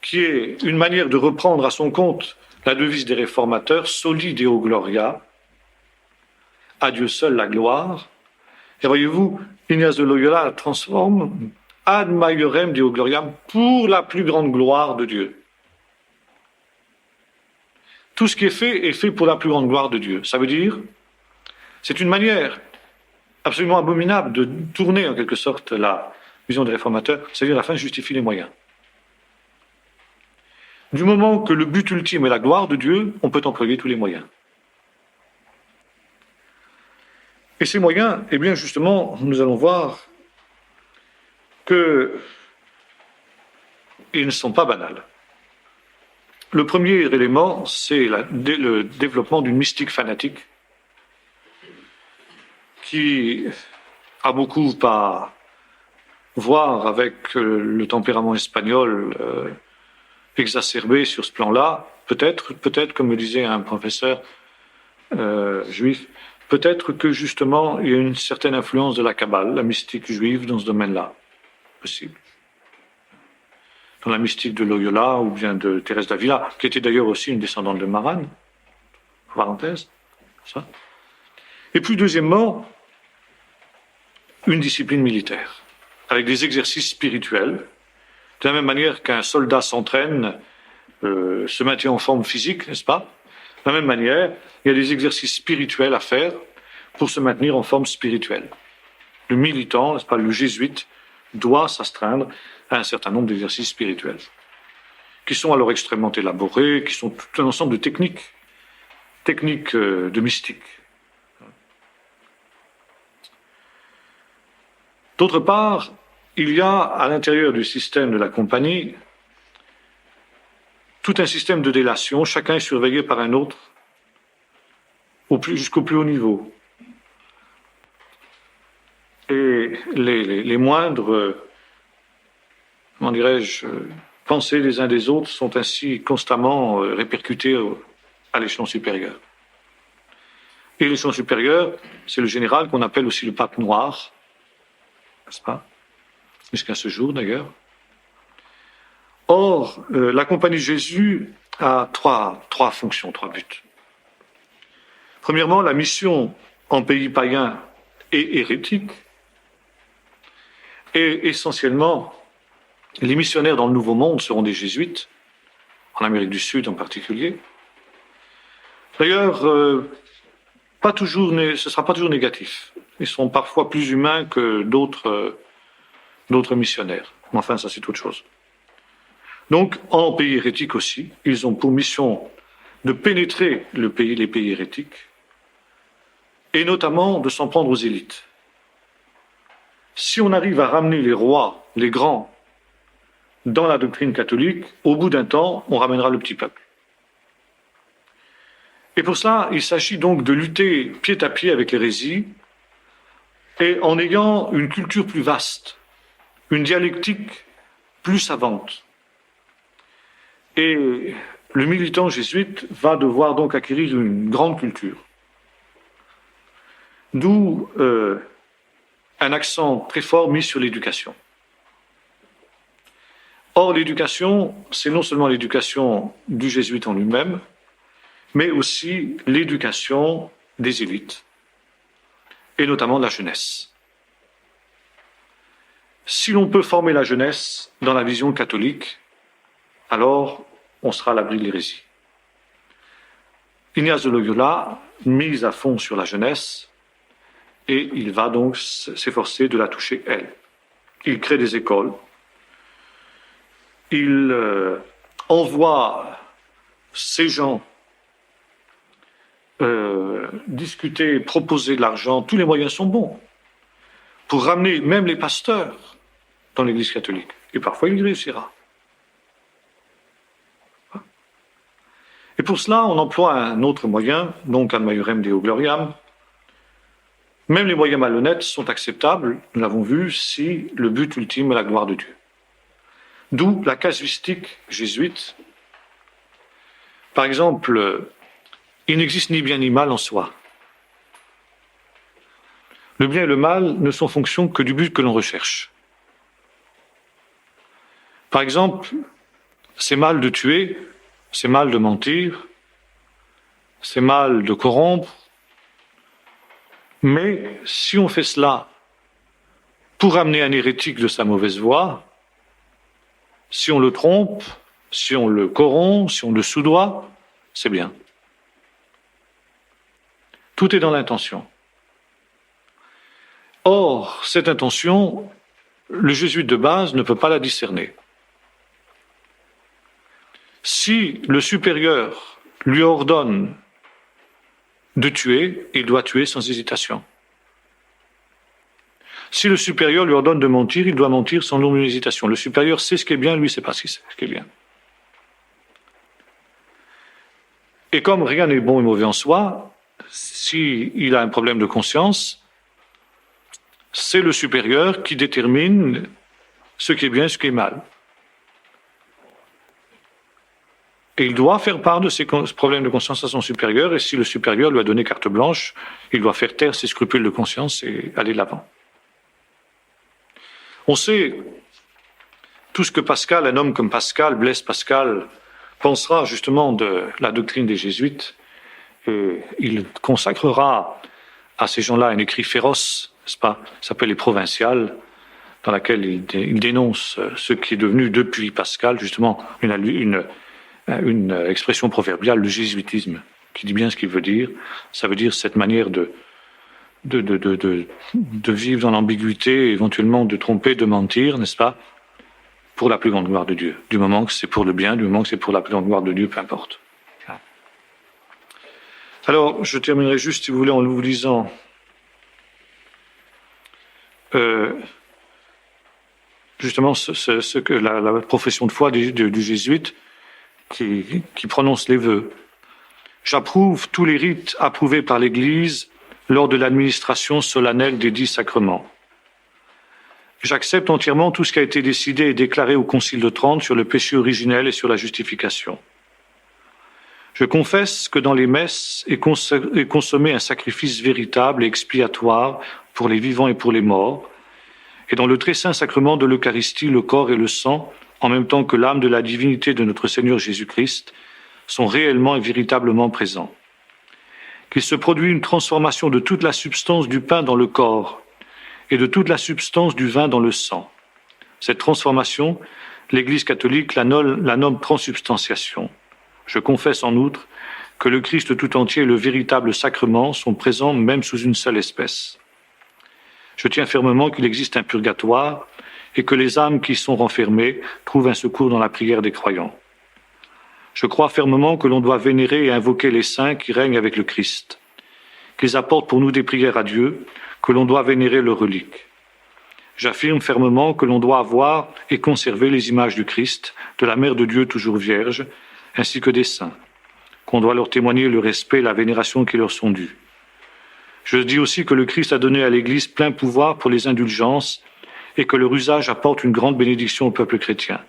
qui est une manière de reprendre à son compte la devise des réformateurs, Soli Deo gloria, à Dieu seul la gloire. Et voyez-vous, Ignace de Loyola la transforme, Ad maiorem Deo gloriam, pour la plus grande gloire de Dieu. Tout ce qui est fait pour la plus grande gloire de Dieu. Ça veut dire, c'est une manière absolument abominable de tourner en quelque sorte la vision des réformateurs, c'est-à-dire la fin justifie les moyens. Du moment que le but ultime est la gloire de Dieu, on peut employer tous les moyens. Et ces moyens, eh bien justement, nous allons voir qu'ils ne sont pas banals. Le premier élément, c'est le développement d'une mystique fanatique qui a beaucoup à voir avec le tempérament espagnol exacerbé sur ce plan-là. Peut-être, comme me disait un professeur juif, peut-être que justement il y a une certaine influence de la Kabbale, la mystique juive dans ce domaine-là. Possible. Dans la mystique de Loyola ou bien de Thérèse d'Avila, qui était d'ailleurs aussi une descendante de Maran, parenthèse, ça. Et puis deuxièmement, une discipline militaire, avec des exercices spirituels, de la même manière qu'un soldat s'entraîne, se maintient en forme physique, n'est-ce pas? De la même manière, il y a des exercices spirituels à faire pour se maintenir en forme spirituelle. Le militant, n'est-ce pas, le jésuite, doit s'astreindre à un certain nombre d'exercices spirituels, qui sont alors extrêmement élaborés, qui sont tout un ensemble de techniques de mystique. D'autre part, il y a à l'intérieur du système de la compagnie tout un système de délation, chacun est surveillé par un autre jusqu'au plus haut niveau. Et les moindres, comment dirais-je, pensées des uns des autres sont ainsi constamment répercutées à l'échelon supérieur. Et l'échelon supérieur, c'est le général qu'on appelle aussi le pape noir, n'est-ce pas? Jusqu'à ce jour d'ailleurs. Or, la Compagnie de Jésus a trois fonctions, trois buts. Premièrement, la mission en pays païen et hérétique. Et essentiellement, les missionnaires dans le Nouveau Monde seront des jésuites, en Amérique du Sud en particulier. D'ailleurs, ce ne sera pas toujours négatif. Ils seront parfois plus humains que d'autres missionnaires. Mais enfin, ça c'est autre chose. Donc, en pays hérétique aussi, ils ont pour mission de pénétrer les pays hérétiques, et notamment de s'en prendre aux élites. Si on arrive à ramener les rois, les grands, dans la doctrine catholique, au bout d'un temps, on ramènera le petit peuple. Et pour cela, il s'agit donc de lutter pied à pied avec l'hérésie, et en ayant une culture plus vaste, une dialectique plus savante. Et le militant jésuite va devoir donc acquérir une grande culture. D'où un accent très fort mis sur l'éducation. Or, l'éducation, c'est non seulement l'éducation du jésuite en lui-même, mais aussi l'éducation des élites, et notamment de la jeunesse. Si l'on peut former la jeunesse dans la vision catholique, alors on sera à l'abri de l'hérésie. Ignace de Loyola mise à fond sur la jeunesse et il va donc s'efforcer de la toucher elle. Il crée des écoles, il envoie ces gens discuter, proposer de l'argent, tous les moyens sont bons pour ramener même les pasteurs dans l'Église catholique. Et parfois il y réussira. Et pour cela, on emploie un autre moyen, donc ad maiorem Deo gloriam. Même les moyens malhonnêtes sont acceptables, nous l'avons vu, si le but ultime est la gloire de Dieu. D'où la casuistique jésuite. Par exemple, il n'existe ni bien ni mal en soi. Le bien et le mal ne sont fonction que du but que l'on recherche. Par exemple, c'est mal de tuer, c'est mal de mentir, c'est mal de corrompre, mais si on fait cela pour amener un hérétique de sa mauvaise voie, si on le trompe, si on le corrompt, si on le soudoie, c'est bien. Tout est dans l'intention. Or, cette intention, le jésuite de base ne peut pas la discerner. Si le supérieur lui ordonne de tuer, il doit tuer sans hésitation. Si le supérieur lui ordonne de mentir, il doit mentir sans longue hésitation. Le supérieur sait ce qui est bien, lui, sait pas ce qui est bien. Et comme rien n'est bon et mauvais en soi, s'il a un problème de conscience, c'est le supérieur qui détermine ce qui est bien et ce qui est mal. Et il doit faire part de ses problèmes de conscience à son supérieur, et si le supérieur lui a donné carte blanche, il doit faire taire ses scrupules de conscience et aller de l'avant. On sait tout ce que Pascal, un homme comme Pascal, Blaise Pascal, pensera justement de la doctrine des jésuites. Et il consacrera à ces gens-là un écrit féroce, n'est-ce pas, s'appelle Les Provinciales, dans laquelle il dénonce ce qui est devenu depuis Pascal, justement, une expression proverbiale, le jésuitisme, qui dit bien ce qu'il veut dire. Ça veut dire cette manière de vivre dans l'ambiguïté, éventuellement de tromper, de mentir, n'est-ce pas, pour la plus grande gloire de Dieu. Du moment que c'est pour le bien, du moment que c'est pour la plus grande gloire de Dieu, peu importe. Alors, je terminerai juste, si vous voulez, en vous lisant justement ce que la profession de foi du jésuite qui prononce les vœux. J'approuve tous les rites approuvés par l'Église lors de l'administration solennelle des 10 sacrements. J'accepte entièrement tout ce qui a été décidé et déclaré au Concile de Trente sur le péché originel et sur la justification. Je confesse que dans les messes est consommé un sacrifice véritable et expiatoire pour les vivants et pour les morts, et dans le très saint sacrement de l'Eucharistie, le corps et le sang, en même temps que l'âme de la divinité de notre Seigneur Jésus-Christ, sont réellement et véritablement présents. Qu'il se produit une transformation de toute la substance du pain dans le corps et de toute la substance du vin dans le sang. Cette transformation, l'Église catholique la nomme transsubstantiation. Je confesse en outre que le Christ tout entier et le véritable sacrement sont présents même sous une seule espèce. Je tiens fermement qu'il existe un purgatoire et que les âmes qui y sont renfermées trouvent un secours dans la prière des croyants. Je crois fermement que l'on doit vénérer et invoquer les saints qui règnent avec le Christ, qu'ils apportent pour nous des prières à Dieu, que l'on doit vénérer leurs reliques. J'affirme fermement que l'on doit avoir et conserver les images du Christ, de la Mère de Dieu toujours vierge, ainsi que des saints, qu'on doit leur témoigner le respect et la vénération qui leur sont dus. Je dis aussi que le Christ a donné à l'Église plein pouvoir pour les indulgences et que leur usage apporte une grande bénédiction au peuple chrétien.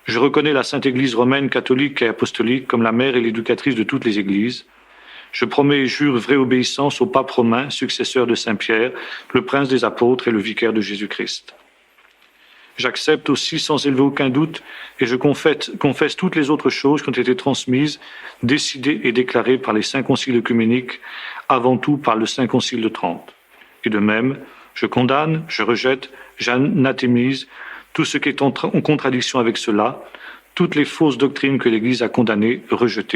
Je reconnais la Sainte Église romaine, catholique et apostolique comme la mère et l'éducatrice de toutes les Églises. Je promets et jure vraie obéissance au pape romain, successeur de Saint-Pierre, le prince des apôtres et le vicaire de Jésus-Christ. J'accepte aussi sans élever aucun doute et je confesse toutes les autres choses qui ont été transmises, décidées et déclarées par les saints conciles œcuméniques, avant tout par le Saint Concile de Trente. Et de même, je condamne, je rejette, j'anathémise tout ce qui est en contradiction avec cela, toutes les fausses doctrines que l'Église a condamnées, rejetées